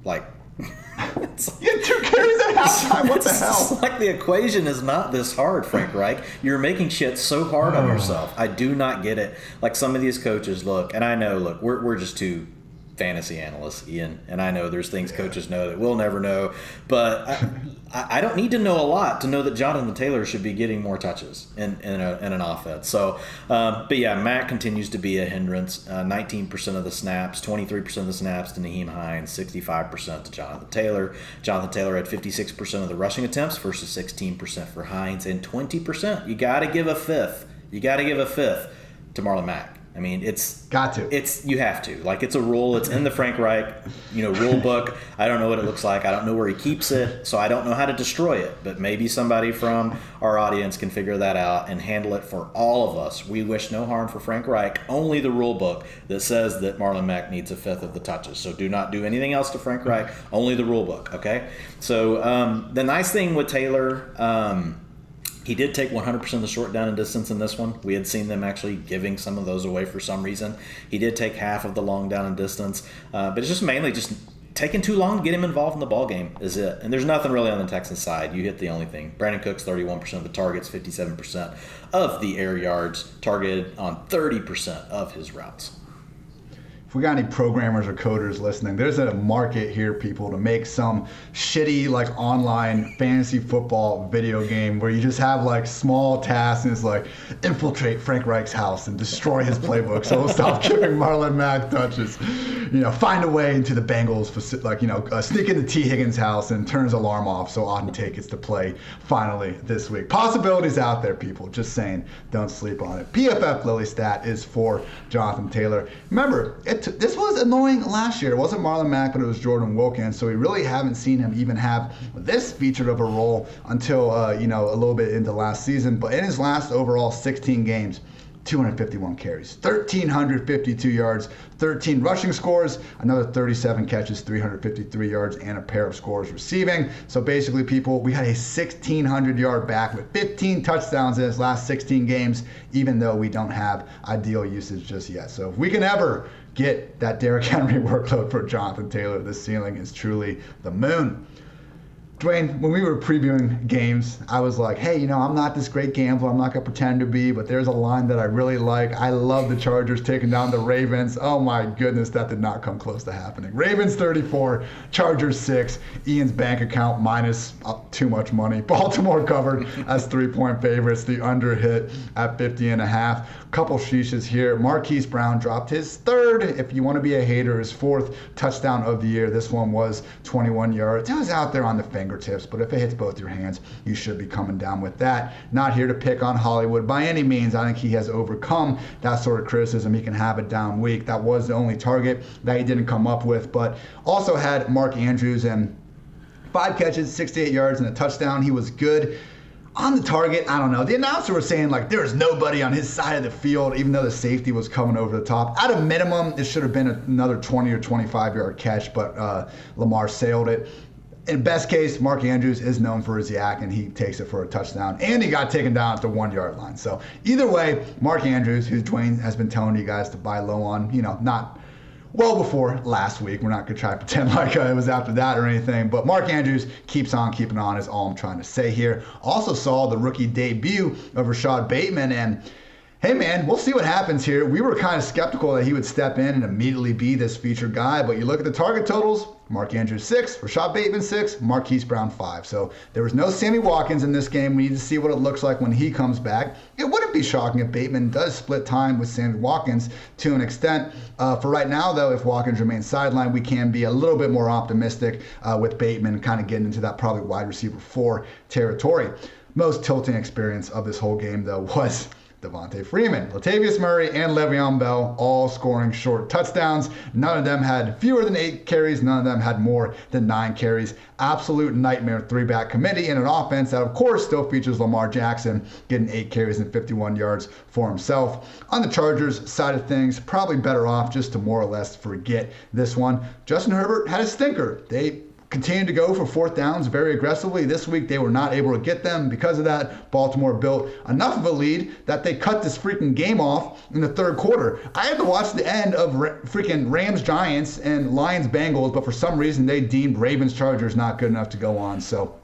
Like, you had 2 carries at halftime. What the hell? It's like the equation is not this hard, Frank Reich. You're making shit so hard on yourself. I do not get it. Like some of these coaches, and I know, we're just too fantasy analysts, Ian, and I know there's things coaches know that we'll never know, but I don't need to know a lot to know that Jonathan Taylor should be getting more touches in an offense. So, but yeah, Matt continues to be a hindrance. 19% of the snaps, 23% of the snaps to Nyheim Hines, 65% to Jonathan Taylor. Jonathan Taylor had 56% of the rushing attempts versus 16% for Hines, and 20%. You got to give a fifth. You got to give a fifth to Marlon Mack. I mean, you have to. Like, it's a rule. It's in the Frank Reich, rule book. I don't know what it looks like. I don't know where he keeps it, so I don't know how to destroy it. But maybe somebody from our audience can figure that out and handle it for all of us. We wish no harm for Frank Reich. Only the rule book that says that Marlon Mack needs a fifth of the touches. So do not do anything else to Frank Reich. Only the rule book, okay? So the nice thing with Taylor, He did take 100% of the short down and distance in this one. We had seen them actually giving some of those away for some reason. He did take half of the long down and distance, but it's just mainly just taking too long to get him involved in the ball game is it. And there's nothing really on the Texans side. You hit the only thing. Brandon Cooks, 31% of the targets, 57% of the air yards, targeted on 30% of his routes. If we got any programmers or coders listening, there's a market here, people, to make some shitty like online fantasy football video game where you just have like small tasks and it's like infiltrate Frank Reich's house and destroy his playbook so he'll stop giving Marlon Mack touches. Find a way into the Bengals, sneak into T. Higgins' house and turn his alarm off so Auden Tate gets to play finally this week. Possibilities out there, people. Just saying, don't sleep on it. PFF Lily stat is for Jonathan Taylor. Remember, this was annoying last year. It wasn't Marlon Mack, but it was Jordan Wilkins. So we really haven't seen him even have this featured of a role until a little bit into last season. But in his last overall 16 games, 251 carries, 1,352 yards, 13 rushing scores, another 37 catches, 353 yards, and a pair of scores receiving. So basically, people, we had a 1,600-yard back with 15 touchdowns in his last 16 games, even though we don't have ideal usage just yet. So if we can ever get that Derrick Henry workload for Jonathan Taylor, the ceiling is truly the moon. Dwayne, when we were previewing games, I was like, hey, I'm not this great gambler. I'm not going to pretend to be, but there's a line that I really like. I love the Chargers taking down the Ravens. Oh, my goodness, that did not come close to happening. Ravens 34, Chargers 6, Ian's bank account minus too much money. Baltimore covered as 3-point favorites. The under hit at 50.5. Couple sheeshes here. Marquise Brown dropped his third, if you want to be a hater, his fourth touchdown of the year. This one was 21 yards. It was out there on the fingertips, but if it hits both your hands, you should be coming down with that. Not here to pick on Hollywood by any means. I think he has overcome that sort of criticism. He can have a down week. That was the only target that he didn't come up with, but also had Mark Andrews and 5 catches, 68 yards, and a touchdown. He was good. On the target, I don't know. The announcer was saying, like, there's nobody on his side of the field, even though the safety was coming over the top. At a minimum, it should have been another 20 or 25-yard catch, but Lamar sailed it. In best case, Mark Andrews is known for his yak, and he takes it for a touchdown. And he got taken down at the 1-yard line. So either way, Mark Andrews, who Dwayne has been telling you guys to buy low on, not well before last week. We're not going to try to pretend like it was after that or anything. But Mark Andrews keeps on keeping on is all I'm trying to say here. Also saw the rookie debut of Rashad Bateman. And hey, man, we'll see what happens here. We were kind of skeptical that he would step in and immediately be this featured guy. But you look at the target totals. Mark Andrews 6, Rashad Bateman 6, Marquise Brown 5. So there was no Sammy Watkins in this game. We need to see what it looks like when he comes back. It wouldn't be shocking if Bateman does split time with Sammy Watkins to an extent. For right now, though, if Watkins remains sidelined, we can be a little bit more optimistic with Bateman kind of getting into that probably wide receiver 4 territory. Most tilting experience of this whole game, though, was Devontae Freeman, Latavius Murray, and Le'Veon Bell all scoring short touchdowns. None of them had fewer than 8 carries. None of them had more than 9 carries. Absolute nightmare 3-back committee in an offense that, of course, still features Lamar Jackson getting 8 carries and 51 yards for himself. On the Chargers side of things, probably better off just to more or less forget this one. Justin Herbert had a stinker. They continued to go for 4th downs very aggressively. This week, they were not able to get them. Because of that, Baltimore built enough of a lead that they cut this freaking game off in the 3rd quarter. I had to watch the end of freaking Rams-Giants and Lions-Bengals, but for some reason, they deemed Ravens-Chargers not good enough to go on. So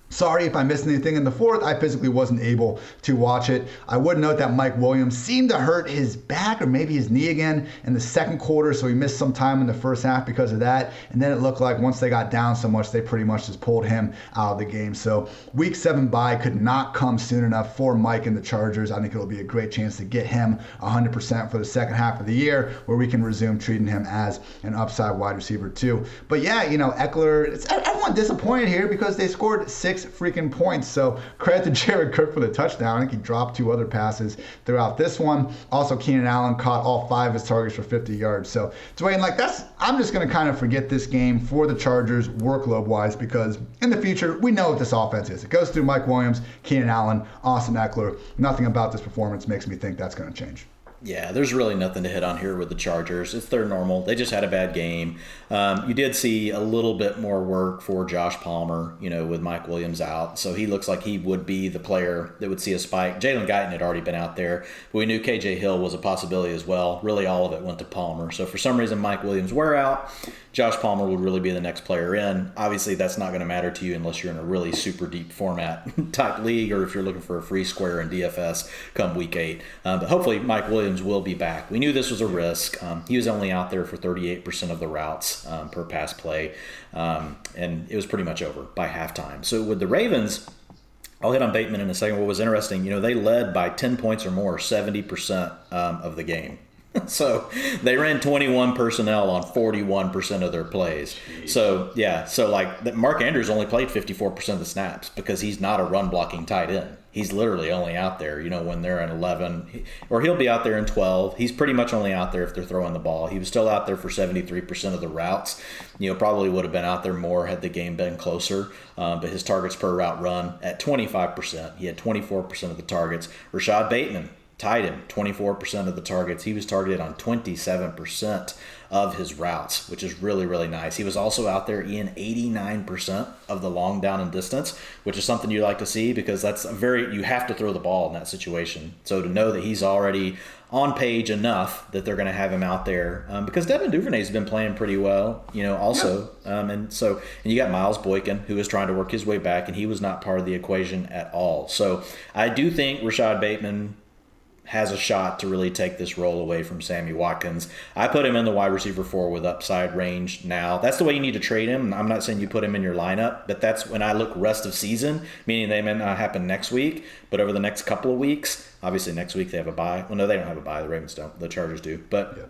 sorry if I missed anything in the 4th. I physically wasn't able to watch it. I would note that Mike Williams seemed to hurt his back or maybe his knee again in the 2nd quarter, so he missed some time in the first half because of that. And then it looked like once they got down so much, they pretty much just pulled him out of the game. So week 7 bye could not come soon enough for Mike and the Chargers. I think it'll be a great chance to get him 100% for the second half of the year, where we can resume treating him as an upside wide receiver too. But yeah, Eckler, everyone disappointed here because they scored 6 freaking points. So credit to Jared Cook for the touchdown. I think he dropped 2 other passes throughout this one. Also, Keenan Allen caught all 5 of his targets for 50 yards. So Dwayne, I'm just going to kind of forget this game for the Chargers workload wise, because in the future, we know what this offense is. It goes through Mike Williams, Keenan Allen, Austin Eckler. Nothing about this performance makes me think that's going to change. Yeah, there's really nothing to hit on here with the Chargers. It's their normal. They just had a bad game. You did see a little bit more work for Josh Palmer, with Mike Williams out. So he looks like he would be the player that would see a spike. Jalen Guyton had already been out there. But we knew KJ Hill was a possibility as well. Really, all of it went to Palmer. So for some reason, Mike Williams were out. Josh Palmer would really be the next player in. Obviously, that's not going to matter to you unless you're in a really super deep format type league, or if you're looking for a free square in DFS come week 8. But hopefully, Mike Williams will be back. We knew this was a risk. He was only out there for 38% of the routes per pass play, and it was pretty much over by halftime. So with the Ravens, I'll hit on Bateman in a second. What was interesting, they led by 10 points or more 70% of the game. So they ran 21 personnel on 41% of their plays. Jeez. So Mark Andrews only played 54% of the snaps because he's not a run blocking tight end. He's literally only out there, when they're in 11, or he'll be out there in 12. He's pretty much only out there if they're throwing the ball. He was still out there for 73% of the routes. Probably would have been out there more had the game been closer. But his targets per route run at 25%. He had 24% of the targets. Rashad Bateman tied him 24% of the targets. He was targeted on 27% of his routes, which is really, really nice. He was also out there in 89% of the long down and distance, which is something you like to see because that's you have to throw the ball in that situation. So to know that he's already on page enough that they're going to have him out there because Devin Duvernay's been playing pretty well, also. Yeah. And you got Miles Boykin, who is trying to work his way back, and he was not part of the equation at all. So I do think Rashad Bateman has a shot to really take this role away from Sammy Watkins. I put him in the wide receiver 4 with upside range now. That's the way you need to trade him. I'm not saying you put him in your lineup, but that's when I look rest of season, meaning they may not happen next week, but over the next couple of weeks. Obviously next week they have a bye. Well, no, they don't have a bye. The Ravens don't. The Chargers do. But yeah.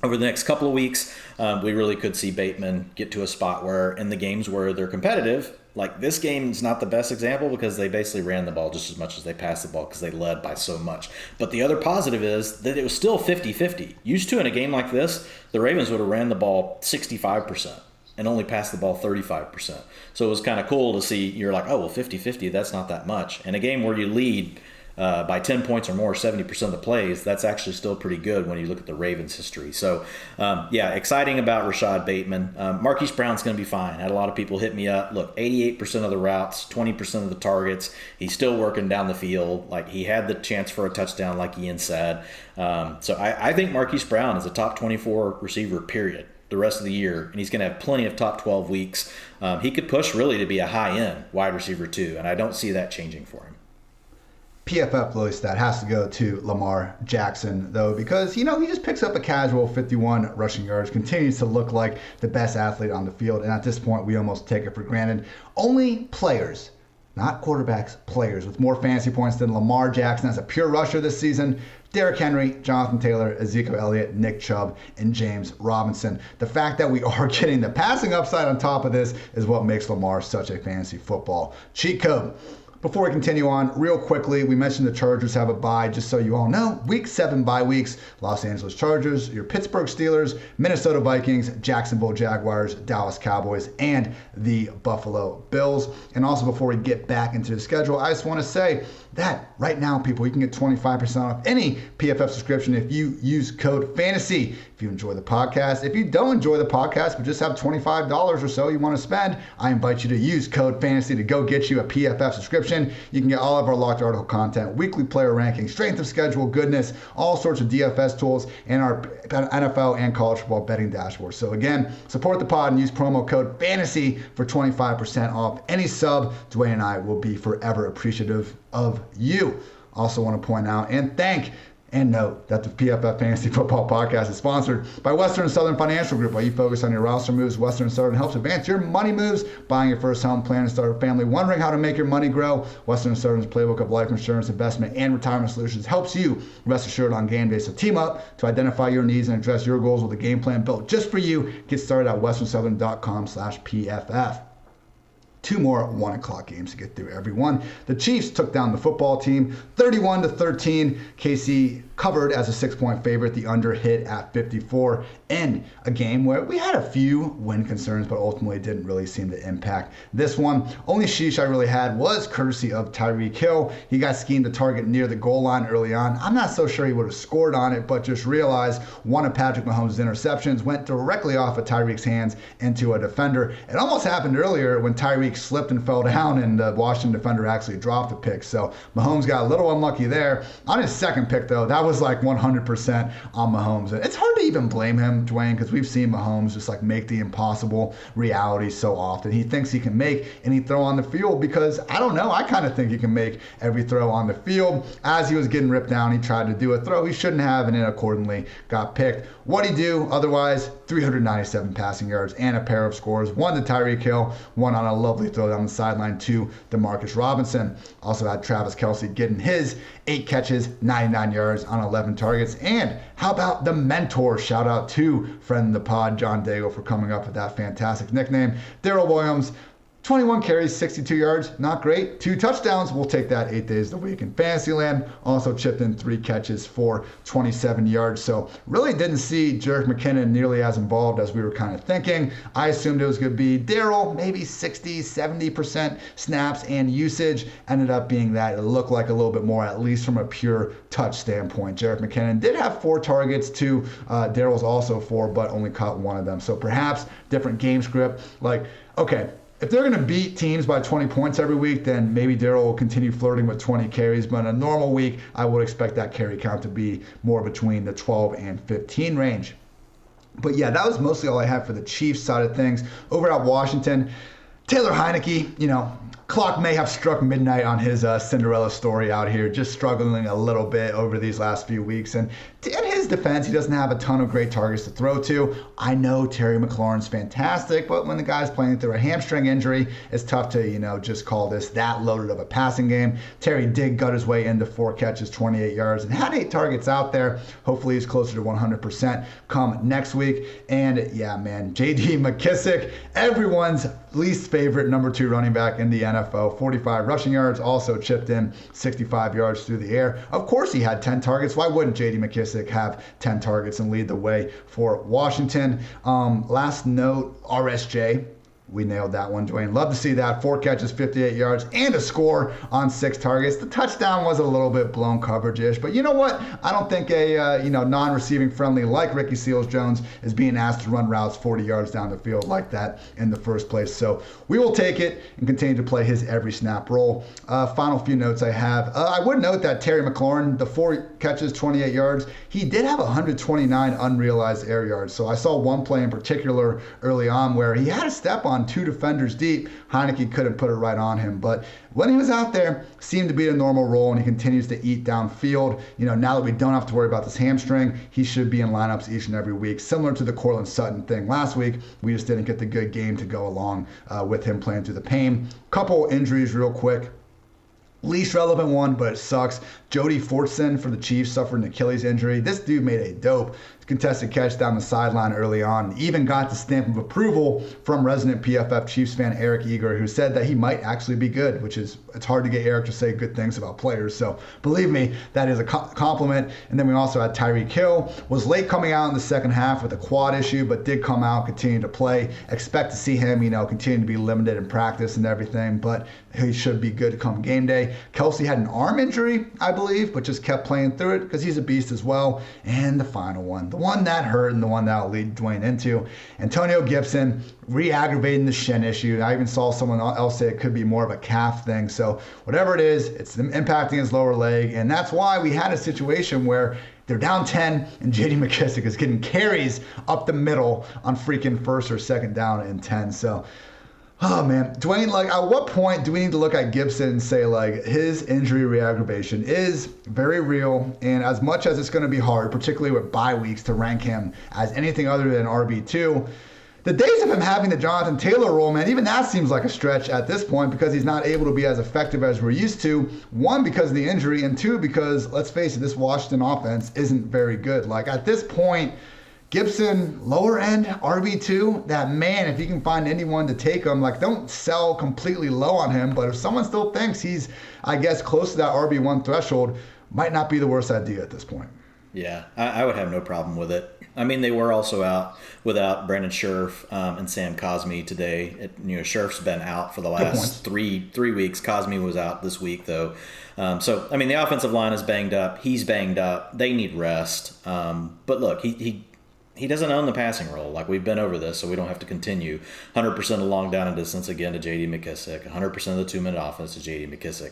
Over the next couple of weeks, we really could see Bateman get to a spot where in the games where they're competitive, like this game is not the best example because they basically ran the ball just as much as they passed the ball because they led by so much. But the other positive is that it was still 50-50. Used to in a game like this, the Ravens would have ran the ball 65% and only passed the ball 35%. So it was kind of cool to see. You're like, oh, well, 50-50, that's not that much. In a game where you lead by 10 points or more, 70% of the plays, that's actually still pretty good when you look at the Ravens' history. So, exciting about Rashad Bateman. Marquise Brown's going to be fine. I had a lot of people hit me up. Look, 88% of the routes, 20% of the targets. He's still working down the field. Like, he had the chance for a touchdown, like Ian said. So I think Marquise Brown is a top 24 receiver, period, the rest of the year, and he's going to have plenty of top 12 weeks. He could push really to be a high-end wide receiver, too, and I don't see that changing for him. PFF Lily stat has to go to Lamar Jackson, though, because, he just picks up a casual 51 rushing yards, continues to look like the best athlete on the field, and at this point, we almost take it for granted. Only players, not quarterbacks, players with more fantasy points than Lamar Jackson as a pure rusher this season: Derrick Henry, Jonathan Taylor, Ezekiel Elliott, Nick Chubb, and James Robinson. The fact that we are getting the passing upside on top of this is what makes Lamar such a fantasy football cheat code. Before we continue on, real quickly, we mentioned the Chargers have a bye, just so you all know. Week 7 bye weeks: Los Angeles Chargers, your Pittsburgh Steelers, Minnesota Vikings, Jacksonville Jaguars, Dallas Cowboys, and the Buffalo Bills. And also, before we get back into the schedule, I just want to say that right now, people, you can get 25% off any PFF subscription if you use code FANTASY. If you enjoy the podcast, if you don't enjoy the podcast but just have $25 or so you want to spend, I invite you to use code FANTASY to go get you a PFF subscription. You can get all of our locked article content, weekly player rankings, strength of schedule, goodness, all sorts of DFS tools, and our NFL and college football betting dashboard. So again, support the pod and use promo code FANTASY for 25% off any sub. Dwain and I will be forever appreciative of you. Also want to point out and thank and note that the PFF Fantasy Football Podcast is sponsored by Western Southern Financial Group. While you focus on your roster moves, Western Southern helps advance your money moves, buying your first home, planning to start a family, wondering how to make your money grow. Western Southern's playbook of life insurance, investment, and retirement solutions helps you rest assured on game day. So team up to identify your needs and address your goals with a game plan built just for you. Get started at westernsouthern.com/PFF. 2 more 1 o'clock games to get through every one. The Chiefs took down the football team 31-13. KC covered as a 6-point favorite. The under hit at 54 in a game where we had a few win concerns, but ultimately didn't really seem to impact this one. Only sheesh I really had was courtesy of Tyreek Hill. He got schemed to target near the goal line early on. I'm not so sure he would have scored on it, but just realized one of Patrick Mahomes' interceptions went directly off of Tyreek's hands into a defender. It almost happened earlier when Tyreek slipped and fell down and the Washington defender actually dropped the pick. So Mahomes got a little unlucky there. On his second pick, though, that was like 100% on Mahomes. And it's hard to even blame him, Dwayne, because we've seen Mahomes just like make the impossible reality so often. He thinks he can make any throw on the field because, I don't know, I kind of think he can make every throw on the field. As he was getting ripped down, he tried to do a throw he shouldn't have, and then accordingly got picked. What'd he do? Otherwise, 397 passing yards and a pair of scores. One to Tyreek Hill, one on a lovely throw down the sideline to Demarcus Robinson. Also had Travis Kelce getting his 8 catches, 99 yards on 11 targets. And how about the mentor? Shout out to friend of the pod, John Daigle, for coming up with that fantastic nickname. Darrell Williams, 21 carries, 62 yards, not great. 2 touchdowns, we'll take that 8 days of the week in Fantasyland. Also chipped in 3 catches for 27 yards. So really didn't see Jerick McKinnon nearly as involved as we were kind of thinking. I assumed it was going to be Darrell, maybe 60, 70% snaps and usage. Ended up being that. It looked like a little bit more, at least from a pure touch standpoint. Jerick McKinnon did have 4 targets, to Darrell's also 4, but only caught 1 of them. So perhaps different game script. Like, okay, if they're going to beat teams by 20 points every week, then maybe Darrell will continue flirting with 20 carries. But in a normal week, I would expect that carry count to be more between the 12 and 15 range. But yeah, that was mostly all I had for the Chiefs side of things. Over at Washington, Taylor Heinicke, clock may have struck midnight on his Cinderella story out here, just struggling a little bit over these last few weeks. And in his defense, he doesn't have a ton of great targets to throw to. I know Terry McLaurin's fantastic, but when the guy's playing through a hamstring injury, it's tough to, just call this that loaded of a passing game. Terry did gut his way into 4 catches, 28 yards, and had 8 targets out there. Hopefully he's closer to 100% come next week. And yeah, man, J.D. McKissic, everyone's least favorite number 2 running back in the NFL, 45 rushing yards, also chipped in 65 yards through the air. Of course he had 10 targets. Why wouldn't J.D. McKissic have 10 targets and lead the way for Washington? Last note, RSJ. We nailed that one, Dwayne. Love to see that. 4 catches, 58 yards, and a score on 6 targets. The touchdown was a little bit blown coverage-ish, but you know what? I don't think a non-receiving friendly like Ricky Seals-Jones is being asked to run routes 40 yards down the field like that in the first place. So we will take it and continue to play his every snap role. Final few notes I have. I would note that Terry McLaurin, the 4 catches, 28 yards, he did have 129 unrealized air yards. So I saw one play in particular early on where he had a step on 2 defenders deep. Heinicke couldn't put it right on him, but when he was out there, seemed to be a normal role, and he continues to eat downfield. Now that we don't have to worry about this hamstring, he should be in lineups each and every week, similar to the Cortland Sutton thing last week. We just didn't get the good game to go along with him playing through the pain. Couple injuries real quick. Least relevant one, but it sucks. Jody Fortson for the Chiefs suffered an Achilles injury. This dude made a dope contested catch down the sideline early on. Even got the stamp of approval from resident PFF Chiefs fan Eric Eager, who said that he might actually be good, which is, it's hard to get Eric to say good things about players. So believe me, that is a compliment. And then we also had Tyreek Hill, was late coming out in the second half with a quad issue, but did come out, continue to play. Expect to see him, continue to be limited in practice and everything, but he should be good come game day. Kelce had an arm injury, I believe, but just kept playing through it because he's a beast as well. And the final one, the one that hurt and the one that will lead Dwayne into, Antonio Gibson re-aggravating the shin issue. I even saw someone else say it could be more of a calf thing. So whatever it is, it's impacting his lower leg. And that's why we had a situation where they're down 10 and J.D. McKissic is getting carries up the middle on freaking first or second down and 10. So oh man, Dwayne, at what point do we need to look at Gibson and say his injury re-aggravation is very real, and as much as it's going to be hard, particularly with bye weeks, to rank him as anything other than RB2, the days of him having the Jonathan Taylor role, man, even that seems like a stretch at this point because he's not able to be as effective as we're used to. 1, because of the injury, and 2, because, let's face it, this Washington offense isn't very good. At this point, Gibson, lower end RB2, that man, if you can find anyone to take him, like don't sell completely low on him, but if someone still thinks he's, I guess, close to that RB1 threshold, might not be the worst idea at this point. Yeah, I would have no problem with it. I mean, they were also out without Brandon Scherf and Sam Cosmi today. Scherf's been out for the last three weeks. Cosmi was out this week, though. So, I mean, the offensive line is banged up. He's banged up. They need rest. But look, he doesn't own the passing role. Like, we've been over this, so we don't have to continue. 100% of long down and distance, again, to J.D. McKissick. 100% of the two-minute offense to J.D. McKissick.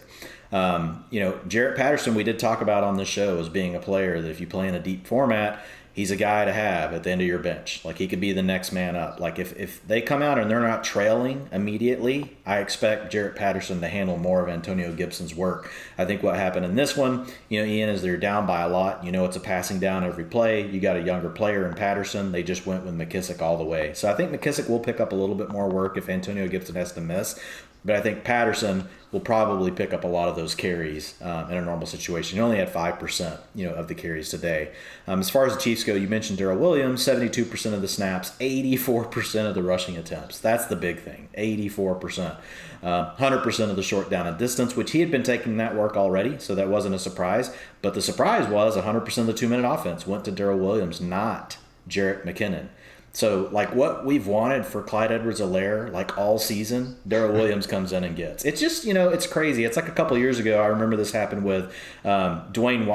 Jarrett Patterson, we did talk about on this show as being a player that if you play in a deep format, he's a guy to have at the end of your bench. Like, he could be the next man up. Like, if they come out and they're not trailing immediately, I expect Jarrett Patterson to handle more of Antonio Gibson's work. I think what happened in this one, Ian, is they're down by a lot. It's a passing down every play. You got a younger player in Patterson. They just went with McKissick all the way. So I think McKissick will pick up a little bit more work if Antonio Gibson has to miss. But I think Patterson will probably pick up a lot of those carries in a normal situation. He only had 5%, of the carries today. As far as the Chiefs go, you mentioned Darrell Williams, 72% of the snaps, 84% of the rushing attempts. That's the big thing, 84%. 100% of the short down and distance, which he had been taking that work already, so that wasn't a surprise. But the surprise was 100% of the two-minute offense went to Darrell Williams, not Jerick McKinnon. So, like, what we've wanted for Clyde Edwards-Helaire, like, all season, Darrell Williams comes in and gets. It's just, it's crazy. It's like a couple of years ago, I remember this happened with DeAndre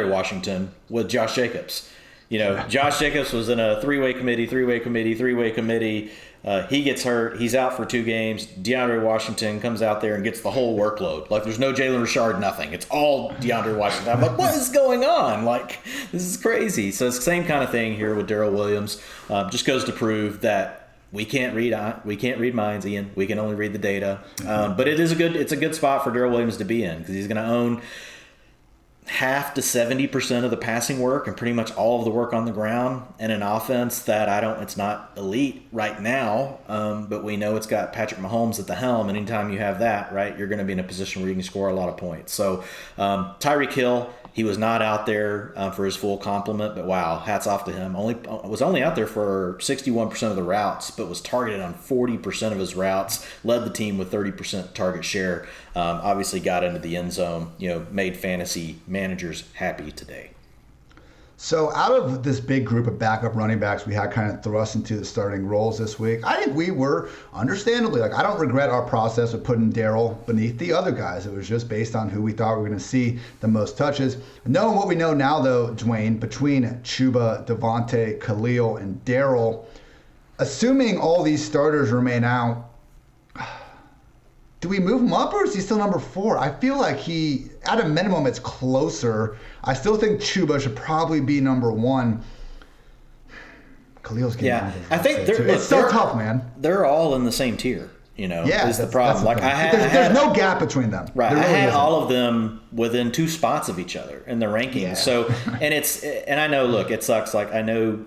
Washington with Josh Jacobs. Josh Jacobs was in a three-way committee. He gets hurt. He's out for 2 games. DeAndre Washington comes out there and gets the whole workload. Like, there's no Jalen Richard, nothing. It's all DeAndre Washington. I'm like, what is going on? Like, this is crazy. So it's the same kind of thing here with Darrell Williams. Just goes to prove that we can't read minds, Ian. We can only read the data. But it's a good spot for Darrell Williams to be in because he's going to own half to 70% of the passing work and pretty much all of the work on the ground in an offense that it's not elite right now, but we know it's got Patrick Mahomes at the helm, and anytime you have that, right, you're going to be in a position where you can score a lot of points. So Tyreek Hill, he was not out there for his full complement, but wow, hats off to him. Was only out there for 61% of the routes, but was targeted on 40% of his routes, led the team with 30% target share. Obviously got into the end zone, made fantasy managers happy today. So out of this big group of backup running backs we had kind of thrust into the starting roles this week, I think we were understandably, I don't regret our process of putting Darrell beneath the other guys. It was just based on who we thought we were going to see the most touches. Knowing what we know now, though, Dwayne, between Chuba, Devontae, Khalil, and Darrell, assuming all these starters remain out, do we move him up or is he still number 4? I feel like at a minimum, it's closer. I still think Chuba should probably be number 1. Khalil's getting number 1. I think it's so tough, man. They're all in the same tier, is the problem. Like there's no gap between them. Right. Really I had all of them within 2 spots of each other in the rankings. Yeah. So, and I know, look, it sucks. Like, I know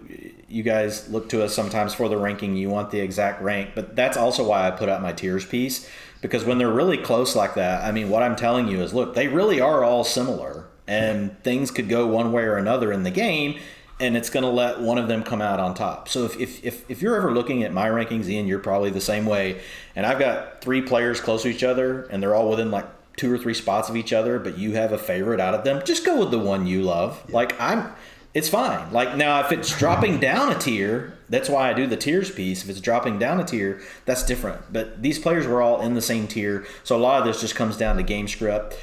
you guys look to us sometimes for the ranking. You want the exact rank, but that's also why I put out my tiers piece. Because when they're really close like that, I mean, what I'm telling you is, look, they really are all similar. And things could go one way or another in the game, and it's going to let one of them come out on top. So if you're ever looking at my rankings, Ian, you're probably the same way. And I've got 3 players close to each other, and they're all within like 2 or 3 spots of each other, but you have a favorite out of them. Just go with the one you love. Like, it's fine. Like, now, if it's dropping down a tier, that's why I do the tiers piece. If it's dropping down a tier, that's different. But these players were all in the same tier, so a lot of this just comes down to game script.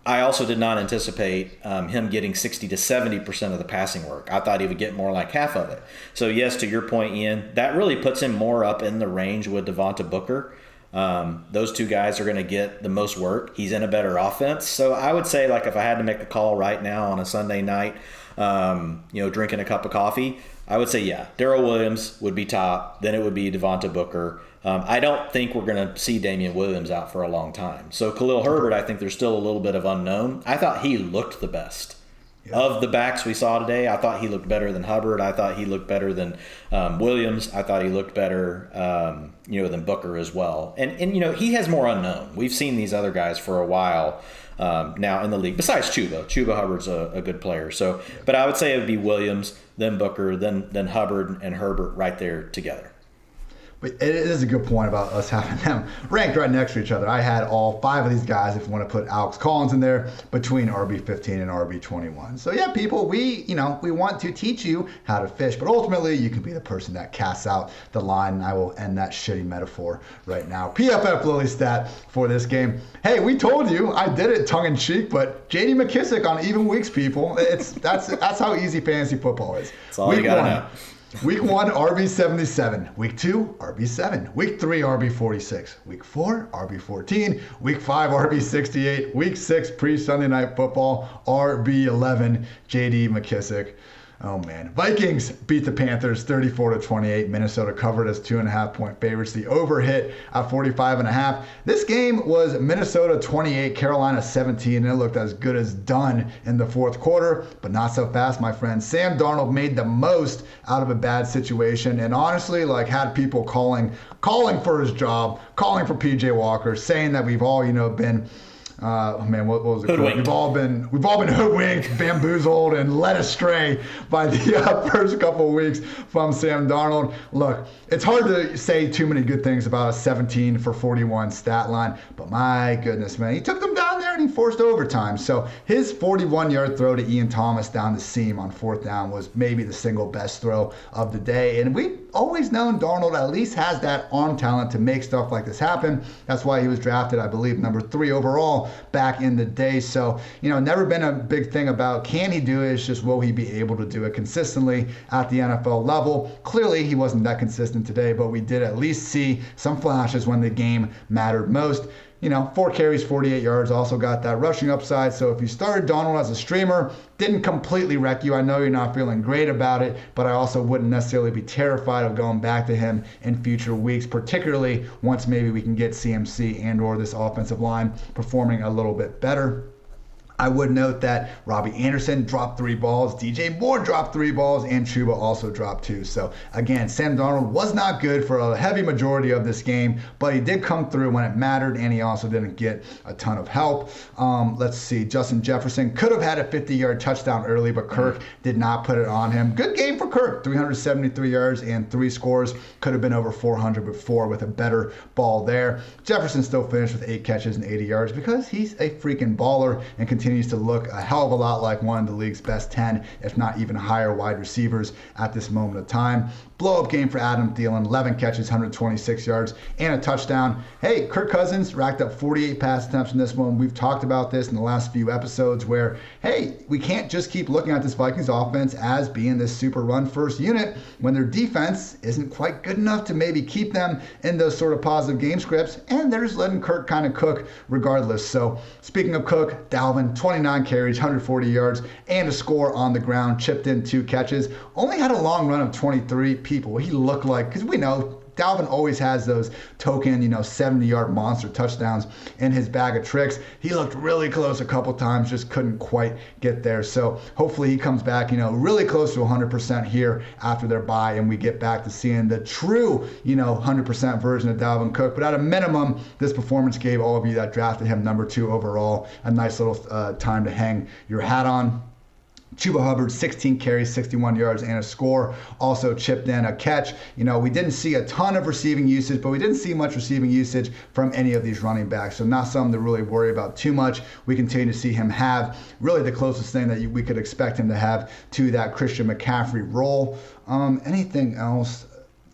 I also did not anticipate him getting 60 to 70% of the passing work. I thought he would get more like half of it. So, yes, to your point, Ian, that really puts him more up in the range with Devonta Booker. Those 2 guys are going to get the most work. He's in a better offense. So I would say, like, if I had to make a call right now on a Sunday night, drinking a cup of coffee, I would say, yeah, Darrell Williams would be top. Then it would be Devonta Booker. I don't think we're going to see Damian Williams out for a long time. So Khalil Herbert, I think there's still a little bit of unknown. I thought he looked the best. Yeah. Of the backs we saw today, I thought he looked better than Hubbard. I thought he looked better than Williams. I thought he looked better, than Booker as well. And he has more unknown. We've seen these other guys for a while. now in the league. Besides Chuba Hubbard's a good player. So, but I would say it would be Williams, then Booker, then Hubbard and Herbert right there together. But it is a good point about us having them ranked right next to each other. I had all 5 of these guys, if you want to put Alex Collins in there, between RB15 and RB21. So yeah, people, we want to teach you how to fish, but ultimately you can be the person that casts out the line, and I will end that shitty metaphor right now. PFF Lily stat for this game. Hey, we told you, I did it tongue-in-cheek, but J.D. McKissick on even weeks, people. That's how easy fantasy football is. That's all you got to know. Week 1, RB77. Week 2, RB7. Week 3, RB46. Week 4, RB14. Week 5, RB68. Week 6, pre-Sunday Night Football, RB11, J.D. McKissick. Oh, man. Vikings beat the Panthers 34-28. Minnesota covered as 2.5-point favorites. The over hit at 45.5. This game was Minnesota 28, Carolina 17, and it looked as good as done in the fourth quarter, but not so fast, my friend. Sam Darnold made the most out of a bad situation, and honestly, had people calling for his job, calling for PJ Walker, saying that we've all, been what was it called? We've all been hoodwinked, bamboozled, and led astray by the first couple of weeks from Sam Darnold. Look, it's hard to say too many good things about a 17 for 41 stat line, but my goodness, man, he took them down there and he forced overtime. So his 41-yard throw to Ian Thomas down the seam on 4th down was maybe the single best throw of the day. And we've always known Darnold at least has that arm talent to make stuff like this happen. That's why he was drafted, I believe, number 3 overall back in the day. So, never been a big thing about can he do it. It's just will he be able to do it consistently at the NFL level. Clearly, he wasn't that consistent today, but we did at least see some flashes when the game mattered most. 4 carries, 48 yards, also got that rushing upside. So if you started Donald as a streamer, didn't completely wreck you. I know you're not feeling great about it, but I also wouldn't necessarily be terrified of going back to him in future weeks, particularly once maybe we can get CMC and or this offensive line performing a little bit better. I would note that Robbie Anderson dropped 3 balls, DJ Moore dropped 3 balls, and Chuba also dropped 2. So again, Sam Darnold was not good for a heavy majority of this game, but he did come through when it mattered, and he also didn't get a ton of help. Let's see, Justin Jefferson could have had a 50-yard touchdown early, but Kirk did not put it on him. Good game for Kirk, 373 yards and 3 scores. Could have been over 400 before with a better ball there. Jefferson still finished with 8 catches and 80 yards because he's a freaking baller and continues to look a hell of a lot like one of the league's best 10, if not even higher wide receivers at this moment of time. Blow-up game for Adam Thielen, 11 catches, 126 yards, and a touchdown. Hey, Kirk Cousins racked up 48 pass attempts in this one. We've talked about this in the last few episodes where, hey, we can't just keep looking at this Vikings offense as being this super run-first unit when their defense isn't quite good enough to maybe keep them in those sort of positive game scripts, and they're just letting Kirk kind of cook regardless. So, speaking of Cook, Dalvin, 29 carries, 140 yards, and a score on the ground, chipped in 2 catches, only had a long run of 23 people. He looked like, because we know Dalvin always has those token, 70-yard monster touchdowns in his bag of tricks. He looked really close a couple times, just couldn't quite get there. So hopefully he comes back, really close to 100% here after their bye, and we get back to seeing the true, 100% version of Dalvin Cook. But at a minimum, this performance gave all of you that drafted him number 2 overall a nice little time to hang your hat on. Chuba Hubbard, 16 carries, 61 yards, and a score. Also chipped in a catch. We didn't see a ton of receiving usage, but we didn't see much receiving usage from any of these running backs. So not something to really worry about too much. We continue to see him have really the closest thing that we could expect him to have to that Christian McCaffrey role. Anything else?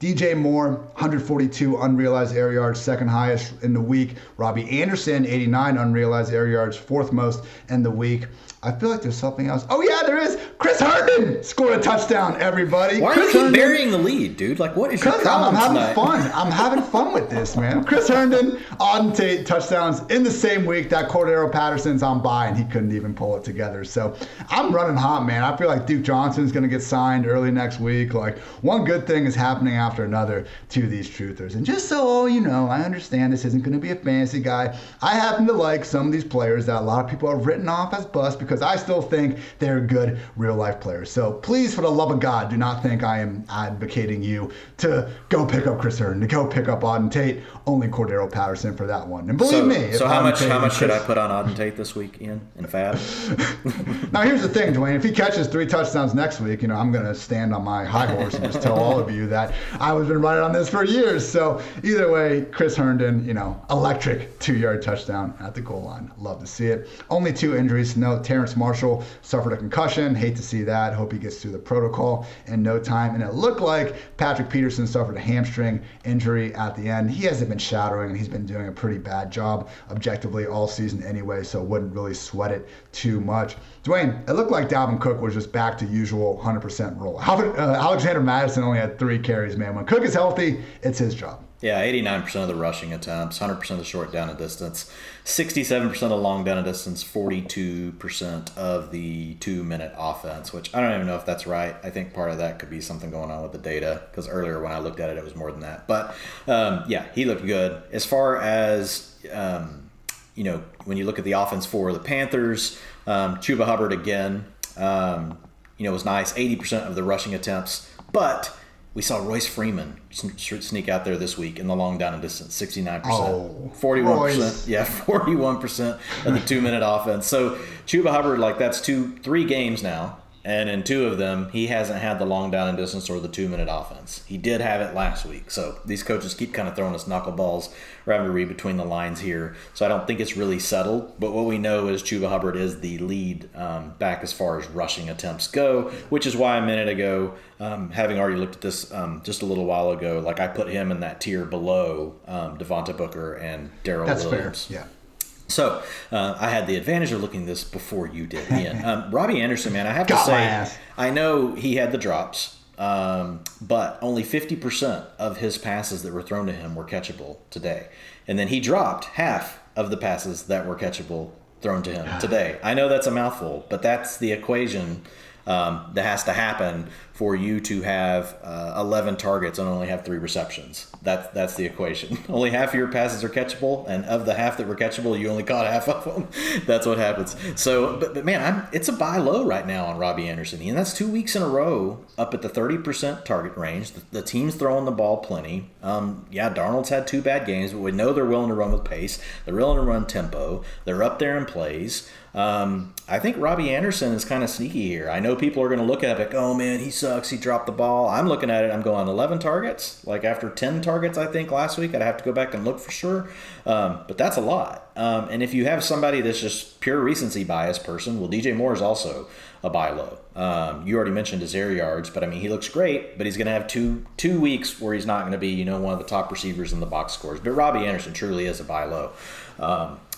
DJ Moore, 142 unrealized air yards, second highest in the week. Robbie Anderson, 89 unrealized air yards, 4th most in the week. I feel like there's something else. Oh, yeah, there is. Chris Herndon scored a touchdown, everybody. Why are you keep burying the lead, dude? What is your problem I'm having tonight? fun. I'm having fun with this, man. Chris Herndon, Auden Tate touchdowns in the same week. That Cordero Patterson's on bye, and he couldn't even pull it together. So I'm running hot, man. I feel like Duke Johnson's going to get signed early next week. One good thing is happening after another to these truthers. And just so you know, I understand this isn't going to be a fantasy guy. I happen to like some of these players that a lot of people have written off as bust because I still think they're good real real life players. So please, for the love of God, do not think I am advocating you to go pick up Chris Herndon, to go pick up Auden Tate. Only Cordero Patterson for that one. And believe me. So how much should I put on Auden Tate this week, Ian, in Fab? Now here's the thing, Dwayne. If he catches 3 touchdowns next week, I'm going to stand on my high horse and just tell all of you that I've been running on this for years. So either way, Chris Herndon, electric 2-yard touchdown at the goal line. Love to see it. Only 2 injuries to note. Terrence Marshall suffered a concussion. Hate to see that. Hope he gets through the protocol in no time. And it looked like Patrick Peterson suffered a hamstring injury at the end. He hasn't been shadowing, and he's been doing a pretty bad job objectively all season anyway, so wouldn't really sweat it too much. Dwayne, it looked like Dalvin Cook was just back to usual 100% roll. Alexander Madison only had 3 carries, man. When Cook is healthy, it's his job. Yeah, 89% of the rushing attempts, 100% of the short down and distance, 67% of long down and distance, 42% of the 2-minute offense, which I don't even know if that's right. I think part of that could be something going on with the data, because earlier when I looked at it, it was more than that. But yeah, he looked good. As far as, when you look at the offense for the Panthers, Chuba Hubbard again, was nice, 80% of the rushing attempts, but we saw Royce Freeman sneak out there this week in the long down and distance, 69%. Oh, 41%. Royce. Yeah, 41% of the 2-minute offense. So Chuba Hubbard, that's 3 games now, and in 2 of them, he hasn't had the long down and distance or the 2-minute offense. He did have it last week. So these coaches keep kind of throwing us knuckleballs. We're having to read between the lines here. So I don't think it's really settled. But what we know is Chuba Hubbard is the lead back as far as rushing attempts go, which is why a minute ago, having already looked at this just a little while ago, I put him in that tier below Devonta Booker and Darrell Williams. That's fair, yeah. So I had the advantage of looking this before you did, Ian. Robbie Anderson, man, I have to say, I know he had the drops, but only 50% of his passes that were thrown to him were catchable today. And then he dropped half of the passes that were catchable thrown to him today. I know that's a mouthful, but that's the equation that has to happen for you to have 11 targets and only have 3 receptions. That's the equation. Only half of your passes are catchable, and of the half that were catchable, you only caught half of them. That's what happens. So, but man, it's a buy low right now on Robbie Anderson, and that's 2 weeks in a row up at the 30% target range. The team's throwing the ball plenty. Darnold's had 2 bad games, but we know they're willing to run with pace. They're willing to run tempo. They're up there in plays. I think Robbie Anderson is kind of sneaky here. I know people are going to look at it like, oh man, he sucks. He dropped the ball. I'm looking at it. I'm going 11 targets. After 10 targets, I think last week, I'd have to go back and look for sure. But that's a lot. And if you have somebody that's just pure recency bias person, well, DJ Moore is also a buy low. You already mentioned his air yards, but he looks great, but he's going to have two weeks where he's not going to be, one of the top receivers in the box scores. But Robbie Anderson truly is a buy low.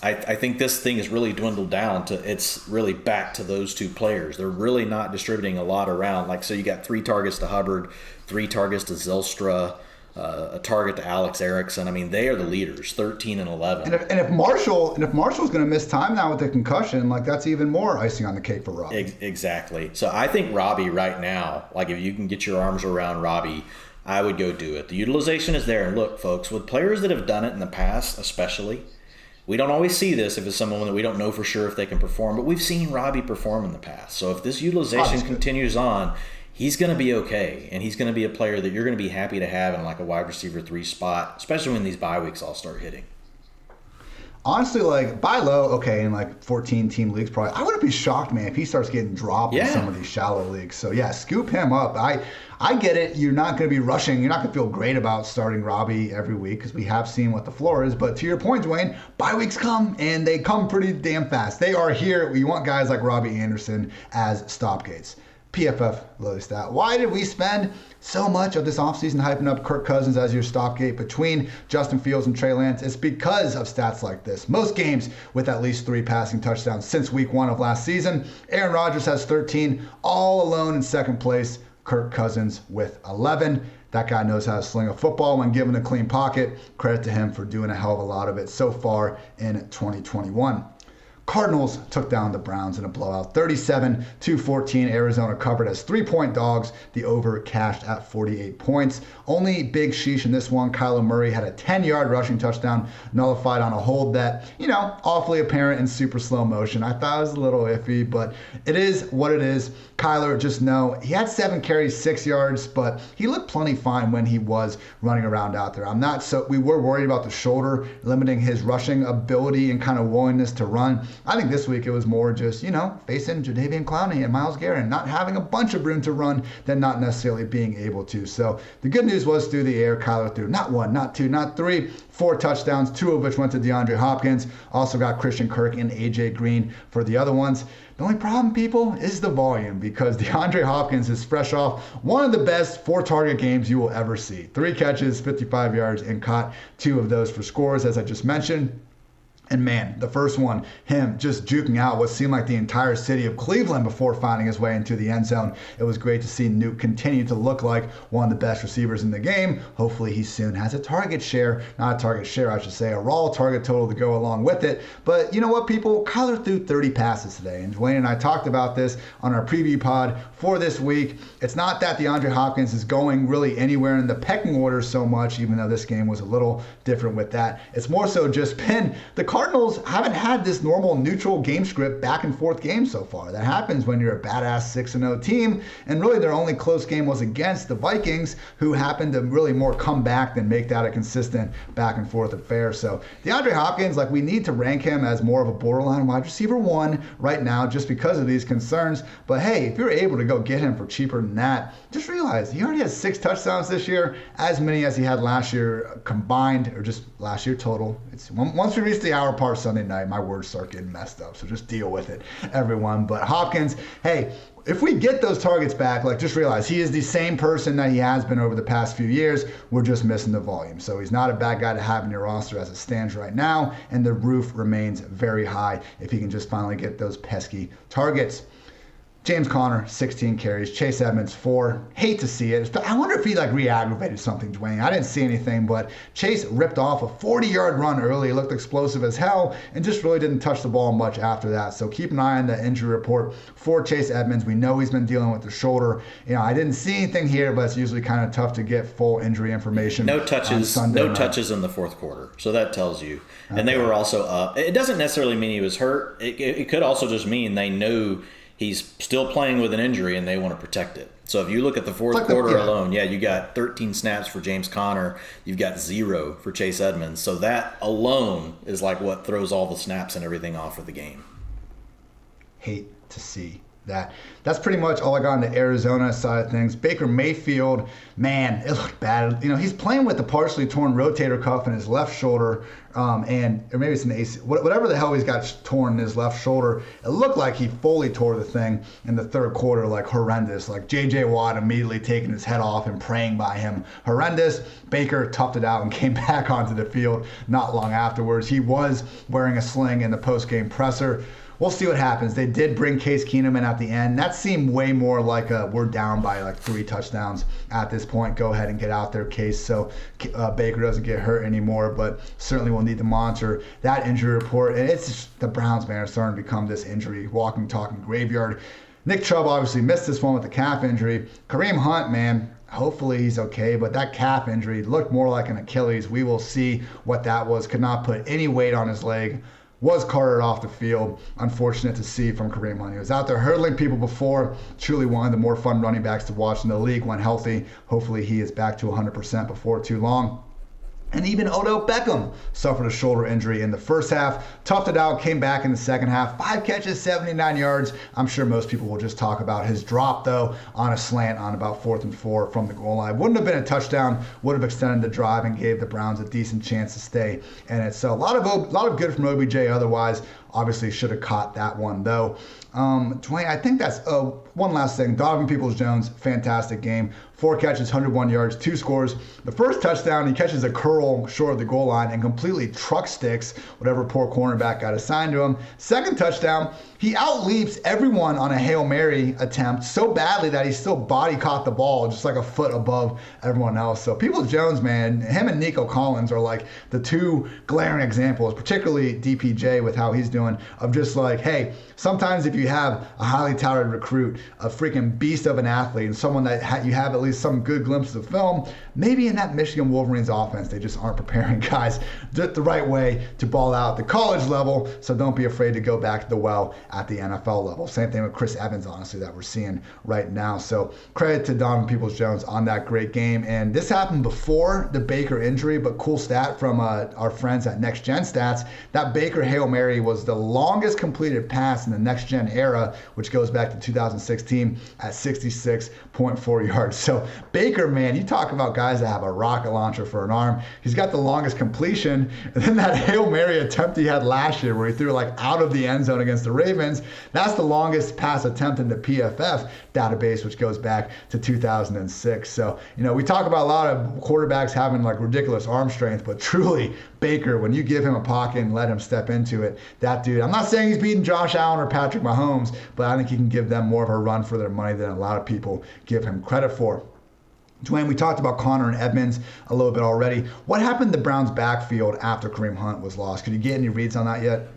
I think this thing has really dwindled down to it's really back to those 2 players. They're really not distributing a lot around. So you got 3 targets to Hubbard, 3 targets to Zylstra, a target to Alex Erickson. They are the leaders, 13 and 11. And if Marshall's going to miss time now with the concussion, that's even more icing on the cake for Robbie. Exactly. So I think Robbie right now, if you can get your arms around Robbie, I would go do it. The utilization is there. And look, folks, with players that have done it in the past, especially, we don't always see this if it's someone that we don't know for sure if they can perform, but we've seen Robbie perform in the past. So if this utilization continues on, he's going to be okay, and he's going to be a player that you're going to be happy to have in a wide receiver 3 spot, especially when these bye weeks all start hitting. Honestly, buy low, okay, in 14-team leagues probably. I wouldn't be shocked, man, if he starts getting dropped in some of these shallow leagues. So, yeah, scoop him up. I get it. You're not going to be rushing. You're not going to feel great about starting Robbie every week because we have seen what the floor is. But to your point, Dwayne, bye weeks come, and they come pretty damn fast. They are here. We want guys like Robbie Anderson as stopgates. PFF low stat. Why did we spend so much of this offseason hyping up Kirk Cousins as your stopgate between Justin Fields and Trey Lance? It's because of stats like this. Most games with at least 3 passing touchdowns since week 1 of last season. Aaron Rodgers has 13, all alone in second place. Kirk Cousins with 11. That guy knows how to sling a football when given a clean pocket. Credit to him for doing a hell of a lot of it so far in 2021. Cardinals took down the Browns in a blowout, 37-14. Arizona covered as 3-point dogs. The over cashed at 48 points. Only big sheesh in this one, Kyler Murray had a 10-yard rushing touchdown nullified on a hold that, awfully apparent in super slow motion. I thought it was a little iffy, but it is what it is. Kyler, just know, he had 7 carries, 6 yards, but he looked plenty fine when he was running around out there. We were worried about the shoulder limiting his rushing ability and kind of willingness to run. I think this week it was more just, facing Jadeveon Clowney and Myles Garrett, not having a bunch of room to run than not necessarily being able to. So the good news was through the air, Kyler threw not 1, not 2, not 3, 4 touchdowns, 2 of which went to DeAndre Hopkins. Also got Christian Kirk and A.J. Green for the other ones. The only problem, people, is the volume, because DeAndre Hopkins is fresh off one of the best 4-target games you will ever see. 3 catches, 55 yards, and caught 2 of those for scores, as I just mentioned. And man, the first one, him just juking out what seemed like the entire city of Cleveland before finding his way into the end zone. It was great to see Nuke continue to look like one of the best receivers in the game. Hopefully he soon has a target share, not a target share, I should say, a raw target total to go along with it. But you know what, people? Kyler threw 30 passes today. And Dwayne and I talked about this on our preview pod for this week. It's not that DeAndre Hopkins is going really anywhere in the pecking order so much, even though this game was a little different with that. It's more so just been the Cardinals haven't had this normal neutral game script back and forth game so far. That happens when you're a badass 6-0 team, and really their only close game was against the Vikings, who happened to really more come back than make that a consistent back and forth affair. So DeAndre Hopkins, we need to rank him as more of a borderline wide receiver 1 right now just because of these concerns. But hey, if you're able to go get him for cheaper than that, just realize he already has 6 touchdowns this year, as many as he had last year combined, or just last year total. It's once we reach the hour part Sunday night, my words start getting messed up, so just deal with it, everyone. But Hopkins, hey, if we get those targets back, just realize he is the same person that he has been over the past few years. We're just missing the volume. So he's not a bad guy to have in your roster as it stands right now, and the roof remains very high if he can just finally get those pesky targets. James Conner, 16 carries. Chase Edmonds, 4. Hate to see it. I wonder if he re-aggravated something, Dwayne. I didn't see anything, but Chase ripped off a 40-yard run early. It looked explosive as hell and just really didn't touch the ball much after that. So keep an eye on the injury report for Chase Edmonds. We know he's been dealing with the shoulder. I didn't see anything here, but it's usually kind of tough to get full injury information. No touches in the fourth quarter. So that tells you. And okay. They were also up. It doesn't necessarily mean he was hurt. It could also just mean they know he's still playing with an injury and they want to protect it. So if you look at the fourth quarter alone, you got 13 snaps for James Conner. You've got 0 for Chase Edmonds. So that alone is what throws all the snaps and everything off of the game. Hate to see that. That's pretty much all I got on the Arizona side of things. Baker Mayfield, man, it looked bad. He's playing with the partially torn rotator cuff in his left shoulder, or maybe it's an AC, whatever the hell he's got torn in his left shoulder. It looked like he fully tore the thing in the third quarter, horrendous. J.J. Watt immediately taking his head off and praying by him. Horrendous. Baker toughed it out and came back onto the field not long afterwards. He was wearing a sling in the post-game presser. We'll see what happens. They did bring Case Keenum in at the end. That seemed way more like we're down by 3 touchdowns at this point. Go ahead and get out there, Case, so Baker doesn't get hurt anymore. But certainly we'll need to monitor that injury report. And it's just, the Browns, man, are starting to become this injury walking, talking graveyard. Nick Chubb obviously missed this one with the calf injury. Kareem Hunt, man, hopefully he's okay, but that calf injury looked more like an Achilles. We will see what that was. Could not put any weight on his leg. Was carted off the field. Unfortunate to see from Kareem Hunt. He was out there hurdling people before. Truly one of the more fun running backs to watch in the league when healthy. Hopefully he is back to 100% before too long. And even Odell Beckham suffered a shoulder injury in the first half. Toughed it out, came back in the second half. 5 catches, 79 yards. I'm sure most people will just talk about his drop, though, on a slant on about 4th and 4 from the goal line. Wouldn't have been a touchdown. Would have extended the drive and gave the Browns a decent chance to stay. And it's a lot of good from OBJ otherwise. Obviously should have caught that one, though. Dwayne, I think that's one last thing. Donovan Peoples-Jones, fantastic game. 4 catches, 101 yards, 2 scores. The first touchdown, he catches a curl short of the goal line and completely truck sticks whatever poor cornerback got assigned to him. Second touchdown, he outleaps everyone on a Hail Mary attempt so badly that he still body caught the ball just a foot above everyone else. So Peoples-Jones, man, him and Nico Collins are the 2 glaring examples, particularly DPJ with how he's doing doing, of just like, hey, sometimes if you have a highly touted recruit, a freaking beast of an athlete, and someone that you have at least some good glimpses of film, maybe in that Michigan Wolverines offense, they just aren't preparing guys the right way to ball out at the college level, so don't be afraid to go back to the well at the NFL level. Same thing with Chris Evans, honestly, that we're seeing right now. So credit to Donovan Peoples-Jones on that great game. And this happened before the Baker injury, but cool stat from our friends at Next Gen Stats, that Baker Hail Mary was the longest completed pass in the Next Gen era, which goes back to 2016 at 66.4 yards. So Baker, man, you talk about guys that have a rocket launcher for an arm. He's got the longest completion. And then that Hail Mary attempt he had last year where he threw like out of the end zone against the Ravens, that's the longest pass attempt in the PFF database, which goes back to 2006. So, we talk about a lot of quarterbacks having like ridiculous arm strength, but truly Baker, when you give him a pocket and let him step into it, that dude, I'm not saying he's beating Josh Allen or Patrick Mahomes, but I think he can give them more of a run for their money than a lot of people give him credit for. Dwayne, we talked about Connor and Edmonds a little bit already. What happened to the Browns' backfield after Kareem Hunt was lost? Could you get any reads on that yet?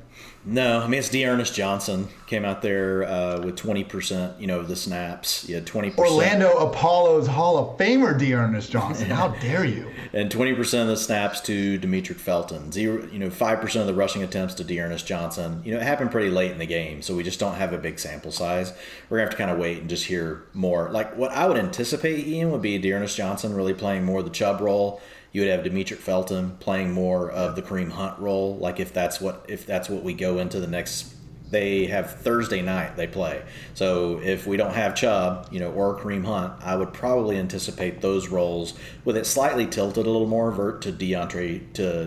No, I mean, it's Dearness Johnson came out there with 20%, of the snaps. He had 20%. Orlando Apollo's Hall of Famer Dearness Johnson. How dare you? And 20% of the snaps to Demetric Felton. 5% of the rushing attempts to Dearness Johnson. It happened pretty late in the game, so we just don't have a big sample size. We're going to have to kind of wait and just hear more. Like, what I would anticipate, Ian, would be Dearness Johnson really playing more of the Chubb role. You would have Demetric Felton playing more of the Kareem Hunt role. Like if that's what we go into the next, they have Thursday night they play. So if we don't have Chubb, or Kareem Hunt, I would probably anticipate those roles with it slightly tilted a little more to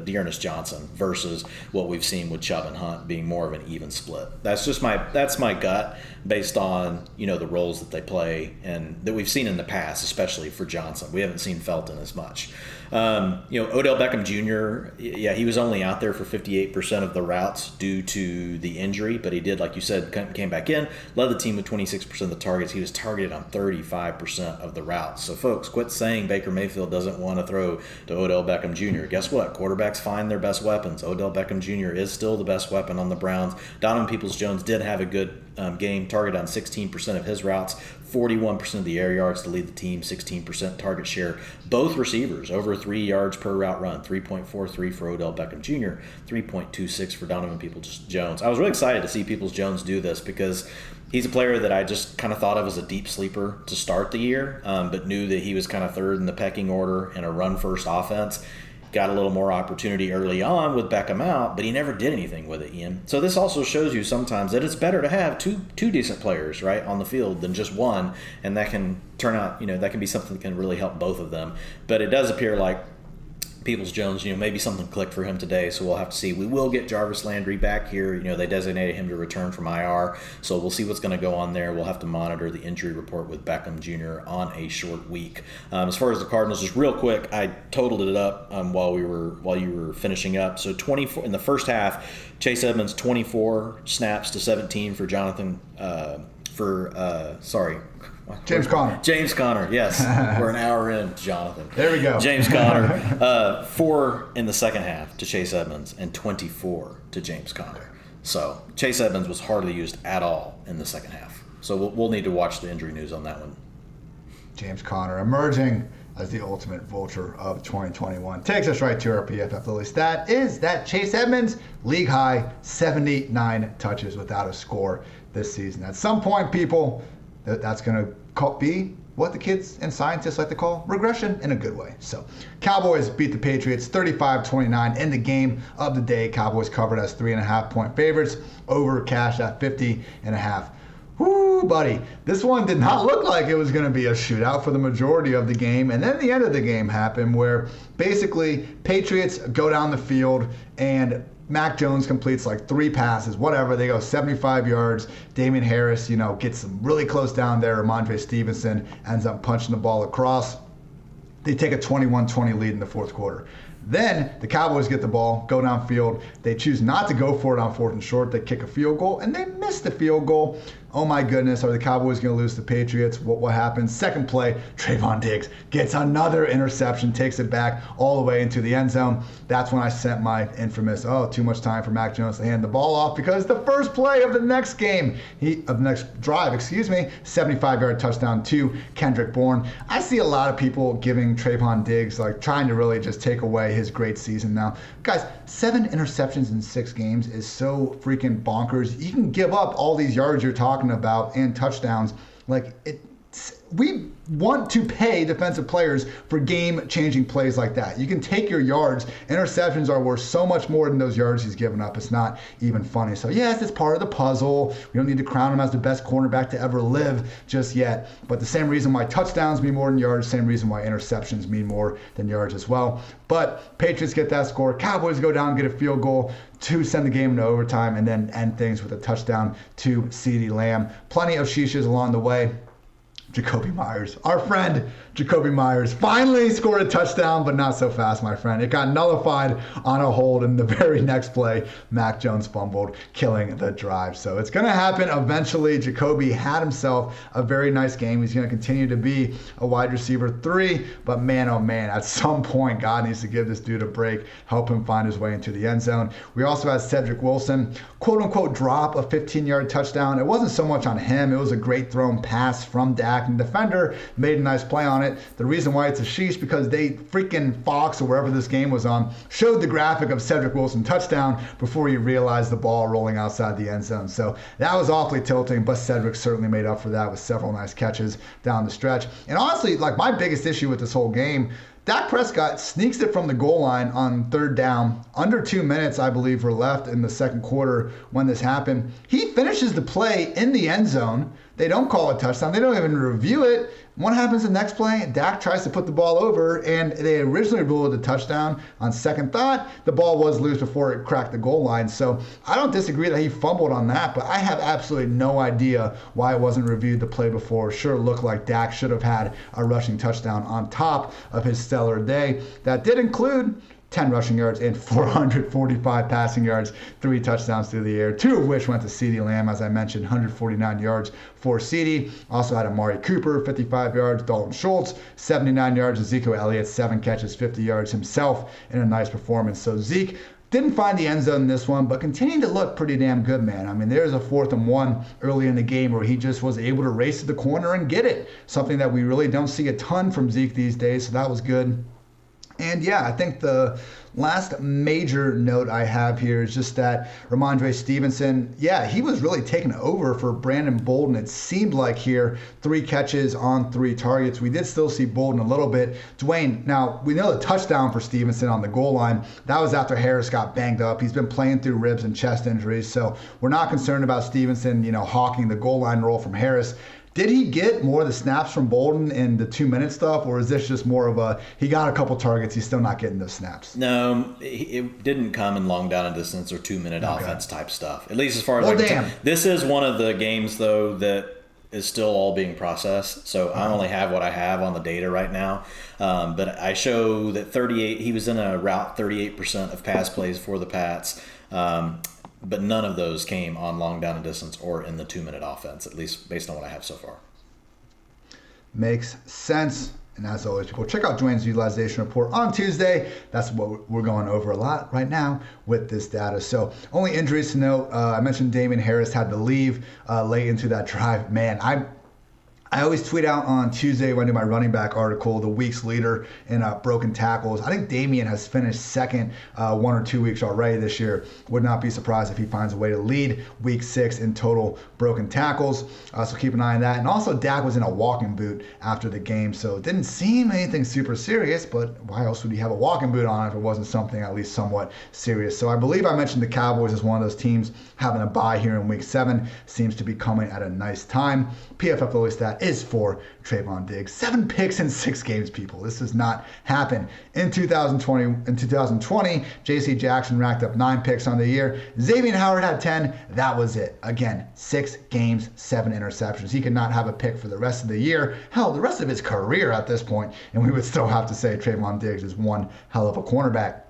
Dearness Johnson versus what we've seen with Chubb and Hunt being more of an even split. That's my gut based on the roles that they play and that we've seen in the past, especially for Johnson. We haven't seen Felton as much. Odell Beckham Jr., he was only out there for 58% of the routes due to the injury, but he did, like you said, came back in, led the team with 26% of the targets. He was targeted on 35% of the routes. So, folks, quit saying Baker Mayfield doesn't want to throw to Odell Beckham Jr. Guess what? Quarterbacks find their best weapons. Odell Beckham Jr. is still the best weapon on the Browns. Donovan Peoples-Jones did have a good game, targeted on 16% of his routes, 41% of the air yards to lead the team, 16% target share. Both receivers over 3 yards per route run, 3.43 for Odell Beckham Jr., 3.26 for Donovan Peoples-Jones. I was really excited to see Peoples-Jones do this because he's a player that I just kind of thought of as a deep sleeper to start the year, but knew that he was kind of third in the pecking order in a run-first offense. Got a little more opportunity early on with Beckham out, but he never did anything with it, Ian. So this also shows you sometimes that it's better to have two decent players, right, on the field than just one, and that can turn out, that can be something that can really help both of them. But it does appear like Peoples-Jones, maybe something clicked for him today, so we'll have to see. We will get Jarvis Landry back here. They designated him to return from IR, so we'll see what's going to go on there. We'll have to monitor the injury report with Beckham Jr. on a short week. As far as the Cardinals, just real quick, I totaled it up while you were finishing up. So 24 in the first half, Chase Edmonds 24 snaps to 17 for James Conner, yes. We're an hour in, Jonathan. There we go. James Conner, 4 in the second half to Chase Edmonds and 24 to James Conner. So Chase Edmonds was hardly used at all in the second half. So we'll need to watch the injury news on that one. James Conner emerging as the ultimate vulture of 2021. Takes us right to our PFF Lily stat is that Chase Edmonds, league high, 79 touches without a score this season. At some point, people, that's going to be what the kids and scientists like to call regression in a good way. So Cowboys beat the Patriots 35-29 in the game of the day. Cowboys covered as 3.5-point favorites, over cash at 50.5. Woo, buddy. This one did not look like it was going to be a shootout for the majority of the game. And then the end of the game happened where basically Patriots go down the field and Mac Jones completes like 3 passes, whatever. They go 75 yards. Damian Harris, gets really close down there. Ramondre Stevenson ends up punching the ball across. They take a 21-20 lead in the fourth quarter. Then the Cowboys get the ball, go downfield. They choose not to go for it on 4th and short. They kick a field goal, and they miss the field goal oh my goodness, are the Cowboys going to lose to the Patriots? What happens? Second play, Trayvon Diggs gets another interception, takes it back all the way into the end zone. That's when I sent my infamous, too much time for Mac Jones to hand the ball off, because the first play of the next game, of the next drive, 75-yard touchdown to Kendrick Bourne. I see a lot of people giving Trayvon Diggs, trying to really just take away his great season now. Guys, 7 interceptions in 6 games is so freaking bonkers. You can give up all these yards you're talking about and touchdowns. We want to pay defensive players for game-changing plays like that. You can take your yards. Interceptions are worth so much more than those yards he's given up. It's not even funny. So yes, it's part of the puzzle. We don't need to crown him as the best cornerback to ever live just yet. But the same reason why touchdowns mean more than yards, same reason why interceptions mean more than yards as well. But Patriots get that score. Cowboys go down, get a field goal to send the game into overtime, and then end things with a touchdown to CeeDee Lamb. Plenty of sheeshes along the way. Jacoby Myers, our friend Jacoby Myers, finally scored a touchdown, but not so fast, my friend. It got nullified on a hold, and the very next play, Mac Jones fumbled, killing the drive. So it's going to happen eventually. Jacoby had himself a very nice game. He's going to continue to be a wide receiver 3, but man, oh man, at some point, God needs to give this dude a break, help him find his way into the end zone. We also had Cedric Wilson, quote-unquote, drop a 15-yard touchdown. It wasn't so much on him. It was a great thrown pass from Dak, and the defender made a nice play on it. The reason why it's a sheesh, because they freaking Fox or wherever this game was on showed the graphic of Cedric Wilson touchdown before you realized the ball rolling outside the end zone. So that was awfully tilting, but Cedric certainly made up for that with several nice catches down the stretch. And honestly, my biggest issue with this whole game, Dak Prescott sneaks it from the goal line on 3rd down. Under 2 minutes, I believe, were left in the second quarter when this happened. He finishes the play in the end zone. They don't call it a touchdown. They don't even review it. What happens the next play? Dak tries to put the ball over, and they originally ruled it a touchdown. On second thought, the ball was loose before it cracked the goal line. So I don't disagree that he fumbled on that, but I have absolutely no idea why it wasn't reviewed the play before. Sure looked like Dak should have had a rushing touchdown on top of his stellar day. That did include 10 rushing yards and 445 passing yards, 3 touchdowns through the air, 2 of which went to CeeDee Lamb, as I mentioned, 149 yards for CeeDee. Also had Amari Cooper, 55 yards, Dalton Schultz, 79 yards, Ezekiel Elliott, 7 catches, 50 yards himself in a nice performance. So Zeke didn't find the end zone in this one, but continued to look pretty damn good, man. I mean, there's a 4th and 1 early in the game where he just was able to race to the corner and get it, something that we really don't see a ton from Zeke these days, so that was good. And yeah, I think the last major note I have here is just that Ramondre Stevenson, he was really taking over for Brandon Bolden. It seemed like here, 3 catches on 3 targets. We did still see Bolden a little bit. Dwayne, now we know the touchdown for Stevenson on the goal line, that was after Harris got banged up. He's been playing through ribs and chest injuries, so we're not concerned about Stevenson, hawking the goal line roll from Harris. Did he get more of the snaps from Bolden in the 2-minute stuff, or is this just more of he got a couple targets, he's still not getting those snaps? No, it didn't come in long down and distance or 2-minute offense type stuff. At least as far as I can tell. This is one of the games, though, that is still all being processed. So I only have what I have on the data right now. But I show that he was in a route 38% of pass plays for the Pats. But none of those came on long down and distance or in the 2-minute offense, at least based on what I have so far. Makes sense. And as always, people, check out Dwayne's utilization report on Tuesday. That's what we're going over a lot right now with this data. So only injuries to note. I mentioned Damian Harris had to leave late into that drive. Man, I always tweet out on Tuesday when I do my running back article, the week's leader in broken tackles. I think Damian has finished second 1 or 2 weeks already this year. Would not be surprised if he finds a way to lead week 6 in total broken tackles. So keep an eye on that. And also Dak was in a walking boot after the game, so it didn't seem anything super serious, but why else would he have a walking boot on if it wasn't something at least somewhat serious? So I believe I mentioned the Cowboys as one of those teams having a bye here in week 7. Seems to be coming at a nice time. PFF Lowly stat is for Trayvon Diggs. 7 picks in 6 games, people. This does not happen. In 2020, J.C. Jackson racked up 9 picks on the year. Xavier Howard had 10. That was it. Again, 6 games, 7 interceptions. He could not have a pick for the rest of the year. Hell, the rest of his career at this point, and we would still have to say Trayvon Diggs is one hell of a cornerback.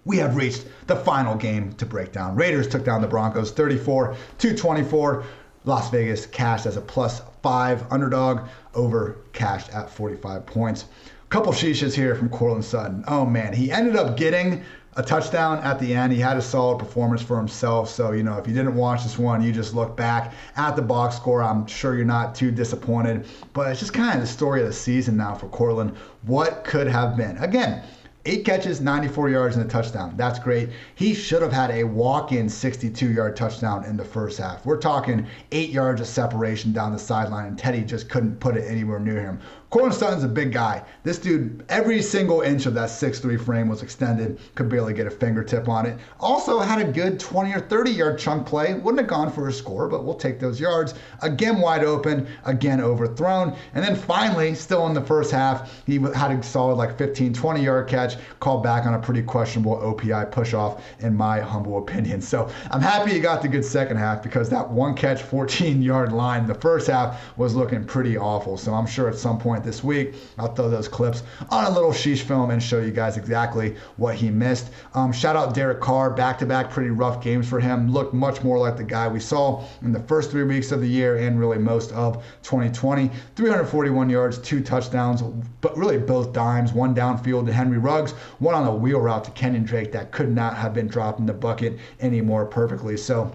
We have reached the final game to break down. Raiders took down the Broncos 34-24. Las Vegas cashed as a +5 underdog, over cashed at 45 points. Couple sheeshes here from Courtland Sutton. Oh man, he ended up getting a touchdown at the end. He had a solid performance for himself. So, if you didn't watch this one, you just look back at the box score. I'm sure you're not too disappointed. But it's just kind of the story of the season now for Courtland. What could have been? Again, 8 catches, 94 yards, and a touchdown. That's great. He should have had a walk-in 62-yard touchdown in the first half. We're talking 8 yards of separation down the sideline, and Teddy just couldn't put it anywhere near him. Courtland Sutton's a big guy. This dude, every single inch of that 6'3" frame was extended, could barely get a fingertip on it. Also had a good 20 or 30-yard chunk play. Wouldn't have gone for a score, but we'll take those yards. Again wide open, again overthrown. And then finally, still in the first half, he had a solid 15, 20-yard catch, called back on a pretty questionable OPI push-off, in my humble opinion. So I'm happy he got the good second half, because that one catch, 14-yard line in the first half was looking pretty awful. So I'm sure at some point this week, I'll throw those clips on a little sheesh film and show you guys exactly what he missed. Shout out Derek Carr, back-to-back pretty rough games for him. Looked much more like the guy we saw in the first 3 weeks of the year and really most of 2020. 341 yards, 2 touchdowns, but really both dimes, one downfield to Henry Ruggs, one on a wheel route to Kenyon Drake that could not have been dropped in the bucket any more perfectly. So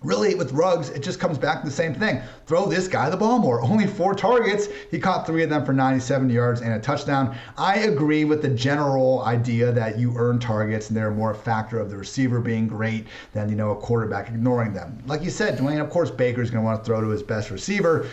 really, with Ruggs, it just comes back to the same thing. Throw this guy the ball more. Only 4 targets. He caught 3 of them for 97 yards and a touchdown. I agree with the general idea that you earn targets and they're more a factor of the receiver being great than, a quarterback ignoring them. Like you said, Dwayne, of course, Baker's going to want to throw to his best receiver.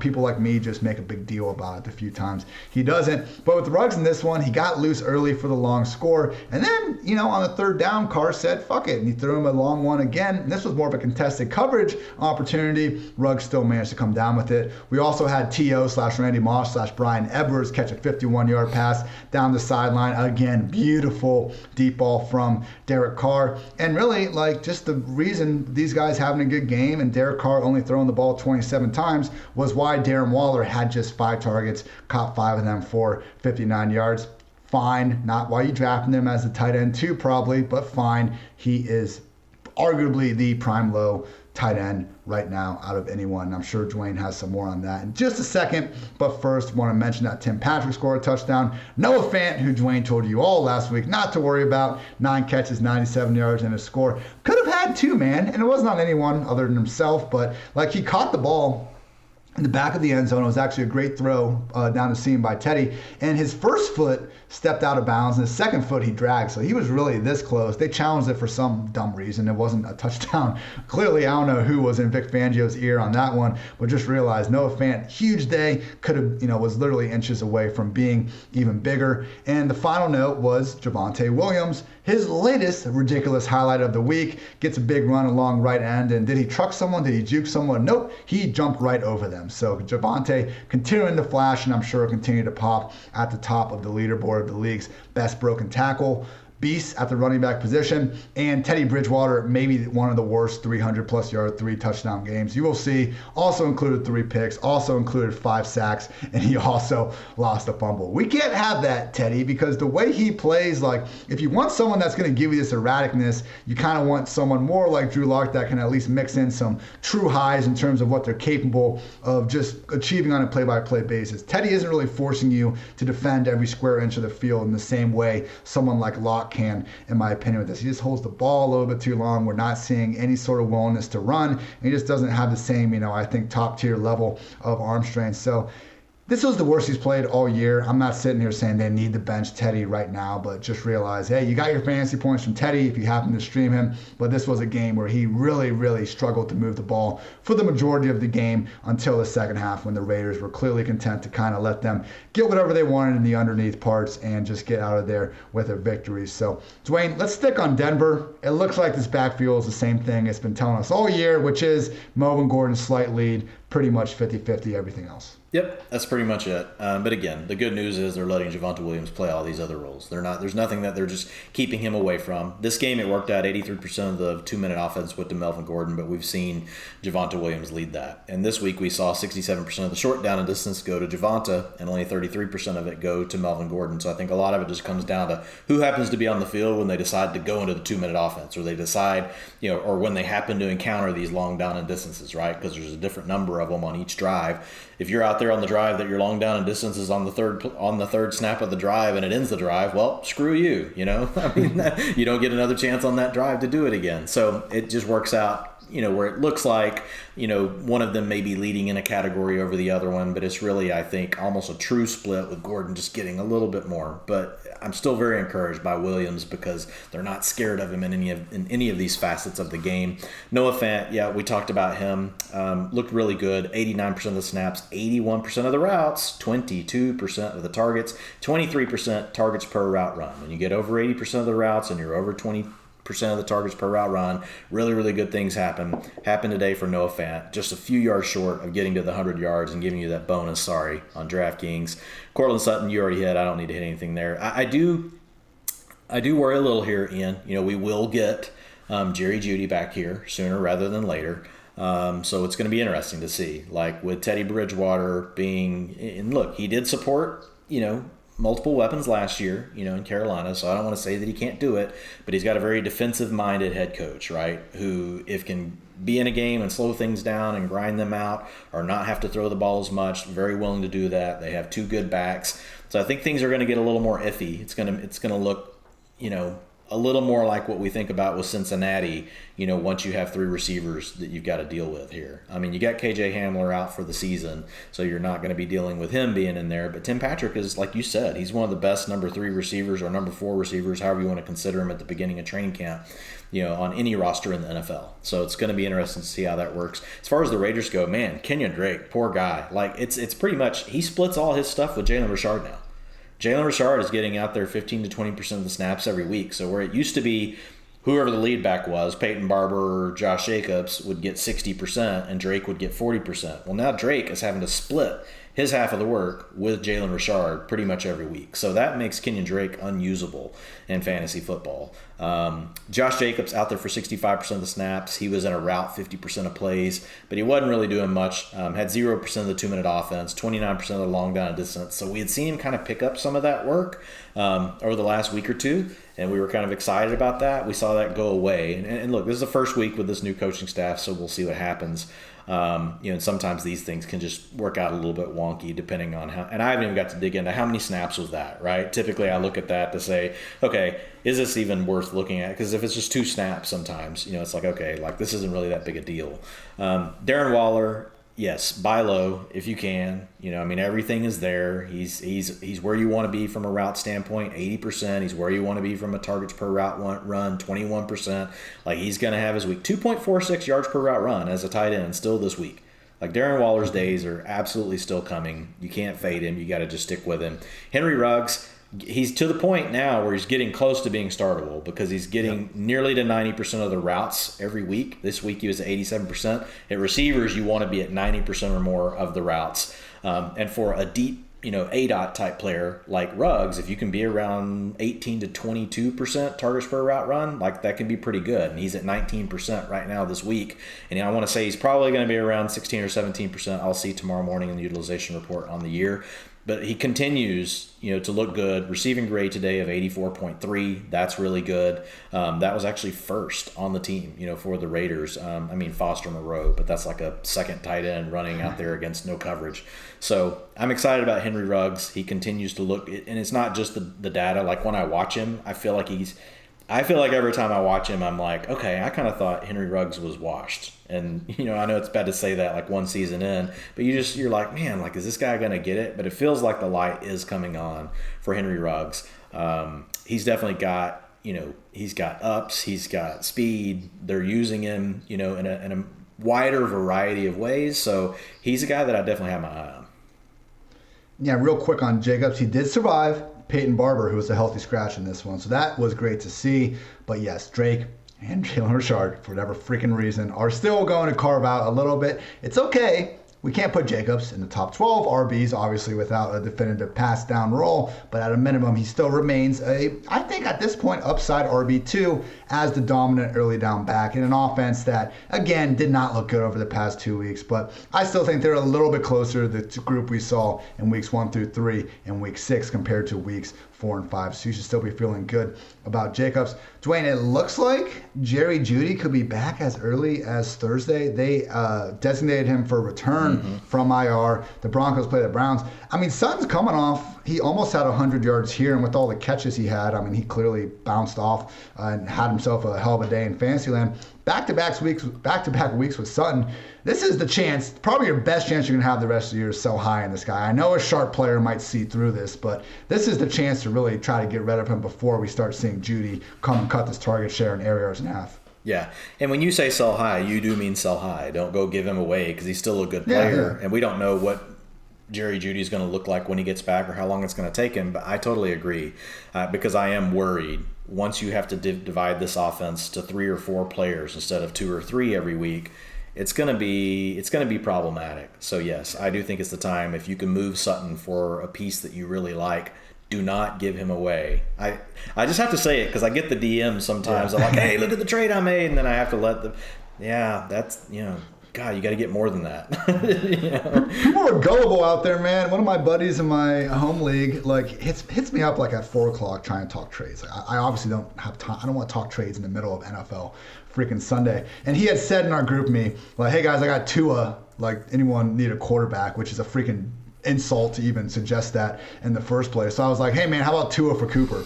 People like me just make a big deal about it the few times he doesn't. But with Ruggs in this one, he got loose early for the long score. And then, on the third down, Carr said, fuck it. And he threw him a long one again. And this was more of a contested coverage opportunity. Ruggs still managed to come down with it. We also had T.O./Randy Moss/Brian Edwards catch a 51-yard pass down the sideline. Again, beautiful deep ball from Derek Carr. And really, just the reason these guys having a good game and Derek Carr only throwing the ball 27 times was why Darren Waller had just 5 targets, caught 5 of them for 59 yards. Fine. Not why you drafted him as a tight end too, probably, but fine. He is arguably the prime low tight end right now out of anyone. I'm sure Dwayne has some more on that in just a second. But first, want to mention that Tim Patrick scored a touchdown. Noah Fant, who Dwayne told you all last week not to worry about, 9 catches, 97 yards, and a score. Could have had 2, man. And it wasn't on anyone other than himself. But he caught the ball in the back of the end zone. It was actually a great throw down the seam by Teddy. And his first foot stepped out of bounds, and his second foot he dragged. So he was really this close. They challenged it for some dumb reason. It wasn't a touchdown. Clearly, I don't know who was in Vic Fangio's ear on that one, but just realized Noah Fant, huge day, could have, was literally inches away from being even bigger. And the final note was Javonte Williams. His latest ridiculous highlight of the week, gets a big run along right end. And did he truck someone? Did he juke someone? Nope. He jumped right over them. So Javonte continuing to flash, and I'm sure will continue to pop at the top of the leaderboard of the league's best broken tackle beast at the running back position. And Teddy Bridgewater, maybe one of the worst 300+ yard 3 touchdown games you will see. Also included 3 picks, also included 5 sacks, and he also lost a fumble. We can't have that, Teddy, because the way he plays, if you want someone that's going to give you this erraticness, you kind of want someone more like Drew Lock that can at least mix in some true highs in terms of what they're capable of just achieving on a play-by-play basis. Teddy isn't really forcing you to defend every square inch of the field in the same way someone like Lock can, in my opinion, with this. He just holds the ball a little bit too long. We're not seeing any sort of willingness to run. And he just doesn't have the same, I think, top tier level of arm strength. So this was the worst he's played all year. I'm not sitting here saying they need to bench Teddy right now, but just realize, hey, you got your fantasy points from Teddy if you happen to stream him. But this was a game where he really, really struggled to move the ball for the majority of the game until the second half, when the Raiders were clearly content to kind of let them get whatever they wanted in the underneath parts and just get out of there with a victory. So, Dwayne, let's stick on Denver. It looks like this backfield is the same thing it's been telling us all year, which is Melvin Gordon's slight lead, pretty much 50-50 everything else. Yep, that's pretty much it. But again, the good news is they're letting Javonte Williams play all these other roles. There's nothing that they're just keeping him away from. This game, it worked out 83% of the 2-minute offense went to Melvin Gordon, but we've seen Javonte Williams lead that. And this week we saw 67% of the short down and distance go to Javonte, and only 33% of it go to Melvin Gordon. So I think a lot of it just comes down to who happens to be on the field when they decide to go into the 2-minute offense, or they decide, or when they happen to encounter these long down and distances, right? Because there's a different number of them on each drive. If you're out there on the drive that your long down and distance is on the third snap of the drive and it ends the drive, well, screw you, I mean, you don't get another chance on that drive to do it again. So it just works out, where it looks like, one of them may be leading in a category over the other one, but it's really, I think, almost a true split with Gordon just getting a little bit more. But I'm still very encouraged by Williams because they're not scared of him in any of these facets of the game. Noah Fant, yeah, we talked about him. Looked really good. 89% of the snaps, 81% of the routes, 22% of the targets, 23% targets per route run. When you get over 80% of the routes and you're over 20% of the targets per route run, really, really good things happen. Happened today for Noah Fant, just a few yards short of getting to the 100 yards and giving you that bonus, on DraftKings. Cortland Sutton, you already hit. I don't need to hit anything there. I do worry a little here, Ian. We will get Jerry Jeudy back here sooner rather than later. So it's going to be interesting to see. Like with Teddy Bridgewater being, and look, he did support, multiple weapons last year, in Carolina, so I don't want to say that he can't do it, but he's got a very defensive-minded head coach, right, who, if can be in a game and slow things down and grind them out or not have to throw the ball as much, very willing to do that. They have two good backs. So I think things are going to get a little more iffy. It's going to look, a little more like what we think about with Cincinnati, once you have three receivers that you've got to deal with here. I mean, you got KJ Hamler out for the season, so you're not going to be dealing with him being in there. But Tim Patrick is, like you said, he's one of the best number 3 receivers or number 4 receivers, however you want to consider him at the beginning of training camp, on any roster in the NFL. So it's going to be interesting to see how that works. As far as the Raiders go, man, Kenyon Drake, poor guy. Like, it's pretty much, he splits all his stuff with Jalen Richard now. Jalen Richard is getting out there 15 to 20% of the snaps every week. So where it used to be whoever the lead back was, Peyton Barber or Josh Jacobs, would get 60% and Drake would get 40%. Well, now Drake is having to split his half of the work with Jalen Richard pretty much every week. So that makes Kenyon Drake unusable in fantasy football. Josh Jacobs out there for 65% of the snaps. He was in a route 50% of plays, but he wasn't really doing much. Had 0% of the 2-minute offense, 29% of the long down and distance. So we had seen him kind of pick up some of that work over the last week or two, and we were kind of excited about that. We saw that go away. And look, this is the first week with this new coaching staff, so we'll see what happens. And sometimes these things can just work out a little bit wonky depending on how, and I haven't even got to dig into how many snaps was that, right? Typically I look at that to say, okay, is this even worth looking at? Because if it's just 2 snaps sometimes, it's like, okay, like this isn't really that big a deal. Darren Waller, yes, buy low if you can. Everything is there. He's where you want to be from a route standpoint, 80%. He's where you want to be from a targets per route run, 21%. Like, he's going to have his week. 2.46 yards per route run as a tight end still this week. Like, Darren Waller's days are absolutely still coming. You can't fade him. You got to just stick with him. Henry Ruggs, he's to the point now where he's getting close to being startable because he's getting nearly to 90% of the routes every week. This week he was at 87%. At receivers, you want to be at 90% or more of the routes. And for a deep, A-dot type player like Ruggs, if you can be around 18 to 22% targets per route run, like that can be pretty good. And he's at 19% right now this week. And I want to say he's probably going to be around 16 or 17%. I'll see tomorrow morning in the utilization report on the year. But he continues, to look good. Receiving grade today of 84.3. That's really good. That was actually first on the team, for the Raiders. Foster Moreau, but that's like a second tight end running out there against no coverage. So I'm excited about Henry Ruggs. He continues to look, and it's not just the data. Like when I watch him, I feel like every time I watch him, I'm like, okay, I kind of thought Henry Ruggs was washed. And, I know it's bad to say that like one season in, but you're like, man, like, is this guy going to get it? But it feels like the light is coming on for Henry Ruggs. He's definitely got, he's got ups, he's got speed. They're using him, in a wider variety of ways. So he's a guy that I definitely have my eye on. Yeah, real quick on Jacobs. He did survive Peyton Barber, who was a healthy scratch in this one. So that was great to see. But yes, Drake and Jalen Richard, for whatever freaking reason, are still going to carve out a little bit. It's okay. We can't put Jacobs in the top 12 RBs, obviously, without a definitive pass down role, but at a minimum, he still remains I think at this point, upside RB2 as the dominant early down back in an offense that, again, did not look good over the past 2 weeks, but I still think they're a little bit closer to the group we saw in weeks 1 through 3 and week 6 compared to weeks 4 and 5. So you should still be feeling good about Jacobs. Dwayne, it looks like Jerry Jeudy could be back as early as Thursday. They designated him for return from IR. The Broncos play the Browns. I mean, Sutton's coming off. He almost had 100 yards here, and with all the catches he had, I mean, he clearly bounced off and had himself a hell of a day in Fantasyland. Back-to-back weeks with Sutton. This is the chance, probably your best chance you're going to have the rest of the year is so high in this guy. I know a sharp player might see through this, but this is the chance to really try to get rid of him before we start seeing Jeudy come and cut this target share in air yards in half. Yeah, and when you say sell high, you do mean sell high. Don't go give him away because he's still a good player, and we don't know what Jerry Jeudy is going to look like when he gets back or how long it's going to take him. But I totally agree because I am worried once you have to divide this offense to 3 or 4 players instead of 2 or 3 every week. It's going to be problematic. So yes, I do think it's the time. If you can move Sutton for a piece that you really like, do not give him away. I just have to say it because I get the DMs sometimes. Yeah. I'm like, hey, look at the trade I made, and then I have to let the that's God, you got to get more than that. People are gullible out there, man. One of my buddies in my home league hits me up at 4:00 trying to talk trades. I obviously don't have time. I don't want to talk trades in the middle of NFL freaking Sunday. And he had said in our group me, hey guys, I got Tua. Anyone need a quarterback, which is a freaking insult to even suggest that in the first place. So I was like, hey man, how about Tua for Cooper?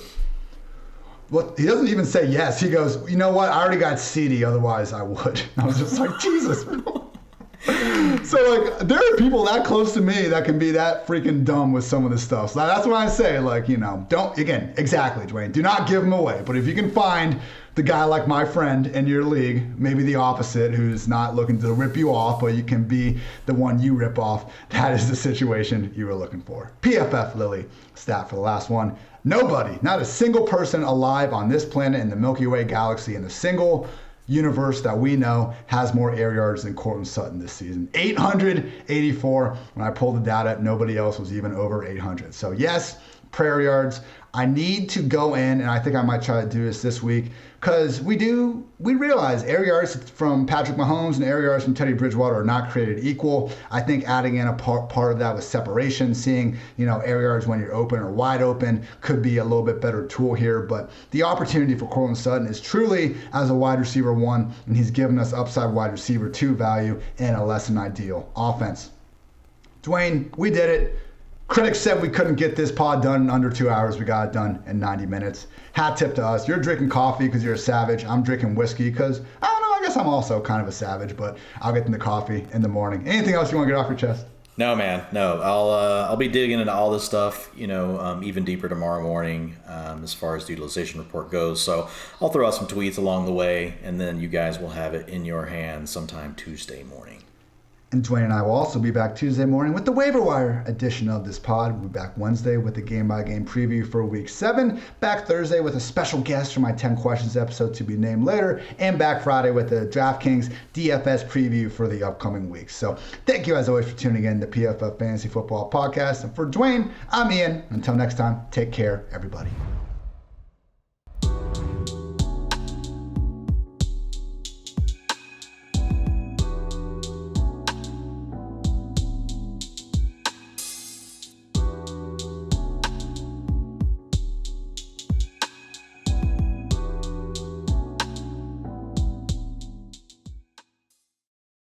Well, he doesn't even say yes. He goes, you know what? I already got CD, otherwise I would. And I was just like, Jesus. So there are people that close to me that can be that freaking dumb with some of this stuff. So that's why I say, don't, again, exactly, Dwayne, do not give them away. But if you can find the guy like my friend in your league, maybe the opposite, who's not looking to rip you off, but you can be the one you rip off, that is the situation you were looking for. PFF Lily stat for the last one. Nobody, not a single person alive on this planet in the Milky Way galaxy in the single universe that we know has more air yards than Courtland Sutton this season. 884. When I pulled the data, nobody else was even over 800. So yes, prayer yards. I need to go in, and I think I might try to do this week, because we realize air yards from Patrick Mahomes and air yards from Teddy Bridgewater are not created equal. I think adding in a part of that with separation, seeing air yards when you're open or wide open could be a little bit better tool here. But the opportunity for Courtland Sutton is truly as a wide receiver 1, and he's given us upside wide receiver 2 value in a less than ideal offense. Dwayne, we did it. Critics said we couldn't get this pod done in under 2 hours. We got it done in 90 minutes. Hat tip to us. You're drinking coffee because you're a savage. I'm drinking whiskey because, I don't know, I guess I'm also kind of a savage, but I'll get into coffee in the morning. Anything else you want to get off your chest? No, man. No. I'll be digging into all this stuff, even deeper tomorrow morning as far as the utilization report goes. So I'll throw out some tweets along the way, and then you guys will have it in your hands sometime Tuesday morning. And Dwayne and I will also be back Tuesday morning with the waiver wire edition of this pod. We'll be back Wednesday with the game-by-game preview for Week 7. Back Thursday with a special guest for my 10 Questions episode to be named later. And back Friday with the DraftKings DFS preview for the upcoming weeks. So thank you as always for tuning in to PFF Fantasy Football Podcast. And for Dwayne, I'm Ian. Until next time, take care, everybody.